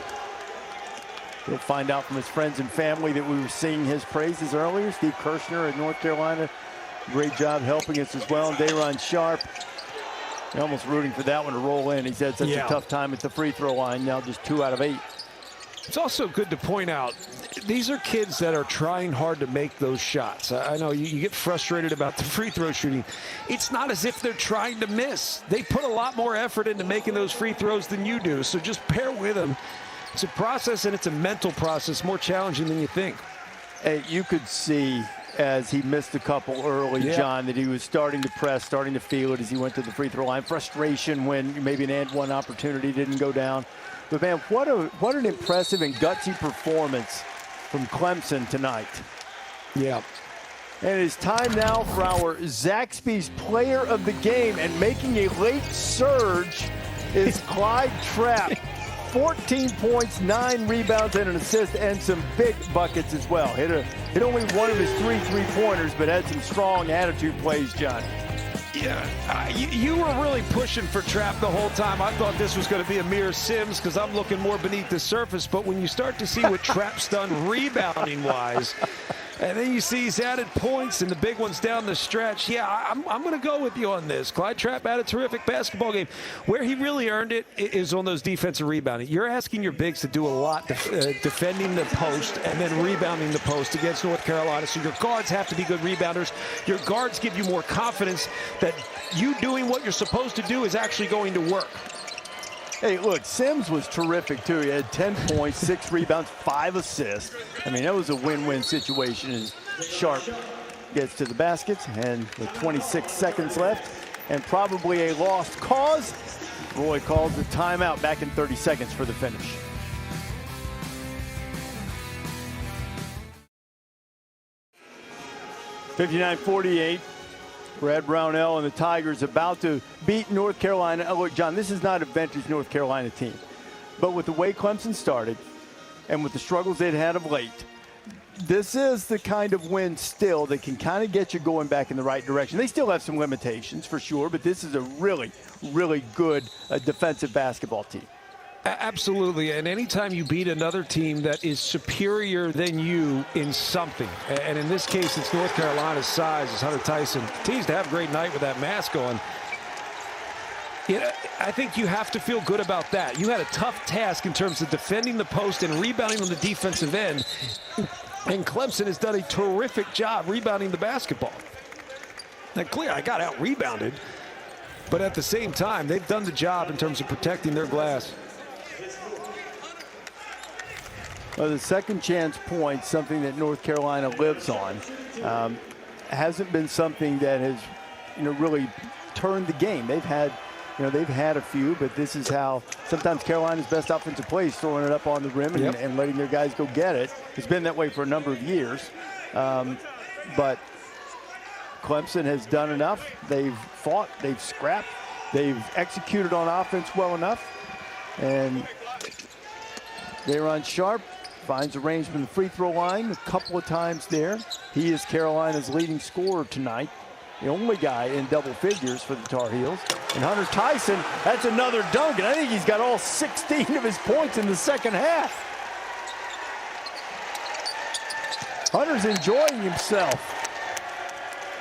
He'll find out from his friends and family that we were singing his praises earlier. Steve Kirshner at North Carolina, great job helping us as well. And Day'Ron Sharp, almost rooting for that one to roll in. He's had such a tough time at the free throw line, now just 2 out of 8. It's also good to point out, these are kids that are trying hard to make those shots. I know you get frustrated about the free throw shooting. It's not as if they're trying to miss. They put a lot more effort into making those free throws than you do, so just bear with them. It's a process, and it's a mental process, more challenging than you think. Hey, you could see as he missed a couple early, John, that he was starting to press, starting to feel it as he went to the free throw line. Frustration when maybe an and one opportunity didn't go down. But, man, what an impressive and gutsy performance from Clemson tonight. Yeah. And it's time now for our Zaxby's player of the game. And making a late surge is Clyde Trapp. 14 points, 9 rebounds, and an assist, and some big buckets as well. Hit only one of his 3 3-pointers, but had some strong attitude plays, John. Yeah, you were really pushing for Trapp the whole time. I thought this was going to be Amir Sims because I'm looking more beneath the surface. But when you start to see what Trapp's done rebounding-wise, and then you see he's added points and the big ones down the stretch. Yeah, I'm going to go with you on this. Clyde Trapp had a terrific basketball game. Where he really earned it is on those defensive rebounding. You're asking your bigs to do a lot defending the post and then rebounding the post against North Carolina. So your guards have to be good rebounders. Your guards give you more confidence that you doing what you're supposed to do is actually going to work. Hey, look, Sims was terrific, too. He had 10 points, 6 rebounds, 5 assists. I mean, that was a win-win situation as Sharp gets to the basket. And with 26 seconds left and probably a lost cause, Roy calls the timeout back in 30 seconds for the finish. (59-48). Brad Brownell and the Tigers about to beat North Carolina. Oh, look, John, this is not a vintage North Carolina team. But with the way Clemson started and with the struggles they'd had of late, this is the kind of win still that can kind of get you going back in the right direction. They still have some limitations for sure, but this is a really, really good defensive basketball team. Absolutely, and anytime you beat another team that is superior than you in something, and in this case it's North Carolina's size, as Hunter Tyson continues to have a great night with that mask on. I think you have to feel good about that. You had a tough task in terms of defending the post and rebounding on the defensive end, and Clemson has done a terrific job rebounding the basketball. Now, clear, I got out-rebounded, but at the same time, they've done the job in terms of protecting their glass. Well, the second chance point, something that North Carolina lives on, hasn't been something that has, really turned the game. They've had a few, but this is how sometimes Carolina's best offensive play is throwing it up on the rim and letting their guys go get it. It's been that way for a number of years, but Clemson has done enough. They've fought, they've scrapped, they've executed on offense well enough, and Day'Ron Sharp finds a range from the free throw line a couple of times there. He is Carolina's leading scorer tonight, the only guy in double figures for the Tar Heels. And Hunter Tyson, that's another dunk, and I think he's got all 16 of his points in the second half. Hunter's enjoying himself.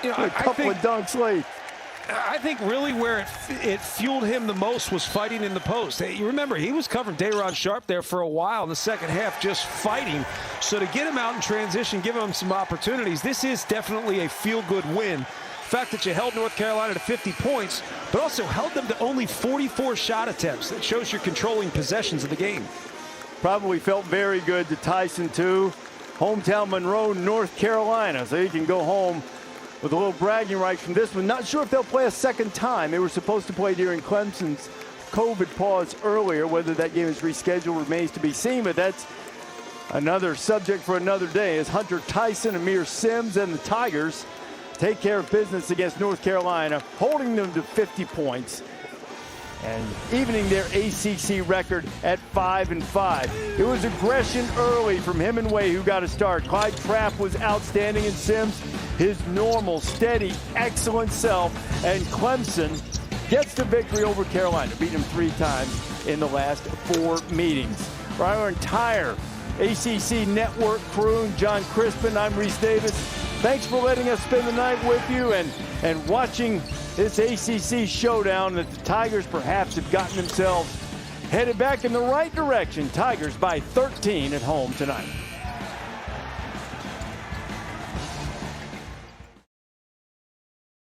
A couple of dunks late. I think really where it fueled him the most was fighting in the post. Hey, you remember, he was covering Day'Ron Sharp there for a while in the second half, just fighting. So to get him out in transition, give him some opportunities, this is definitely a feel-good win. The fact that you held North Carolina to 50 points, but also held them to only 44 shot attempts. That shows you're controlling possessions of the game. Probably felt very good to Tyson, too. Hometown Monroe, North Carolina, so he can go home with a little bragging right from this one. Not sure if they'll play a second time. They were supposed to play during Clemson's COVID pause earlier. Whether that game is rescheduled remains to be seen, but that's another subject for another day as Hunter Tyson, Amir Sims, and the Tigers take care of business against North Carolina, holding them to 50 points and evening their ACC record at 5-5. It was aggression early from Hemingway, who got a start. Clyde Trapp was outstanding, and Sims, his normal, steady, excellent self. And Clemson gets the victory over Carolina, beating them 3 times in the last 4 meetings. For our entire ACC Network crew and John Crispin, I'm Reese Davis. Thanks for letting us spend the night with you and watching this ACC showdown that the Tigers perhaps have gotten themselves headed back in the right direction. Tigers by 13 at home tonight.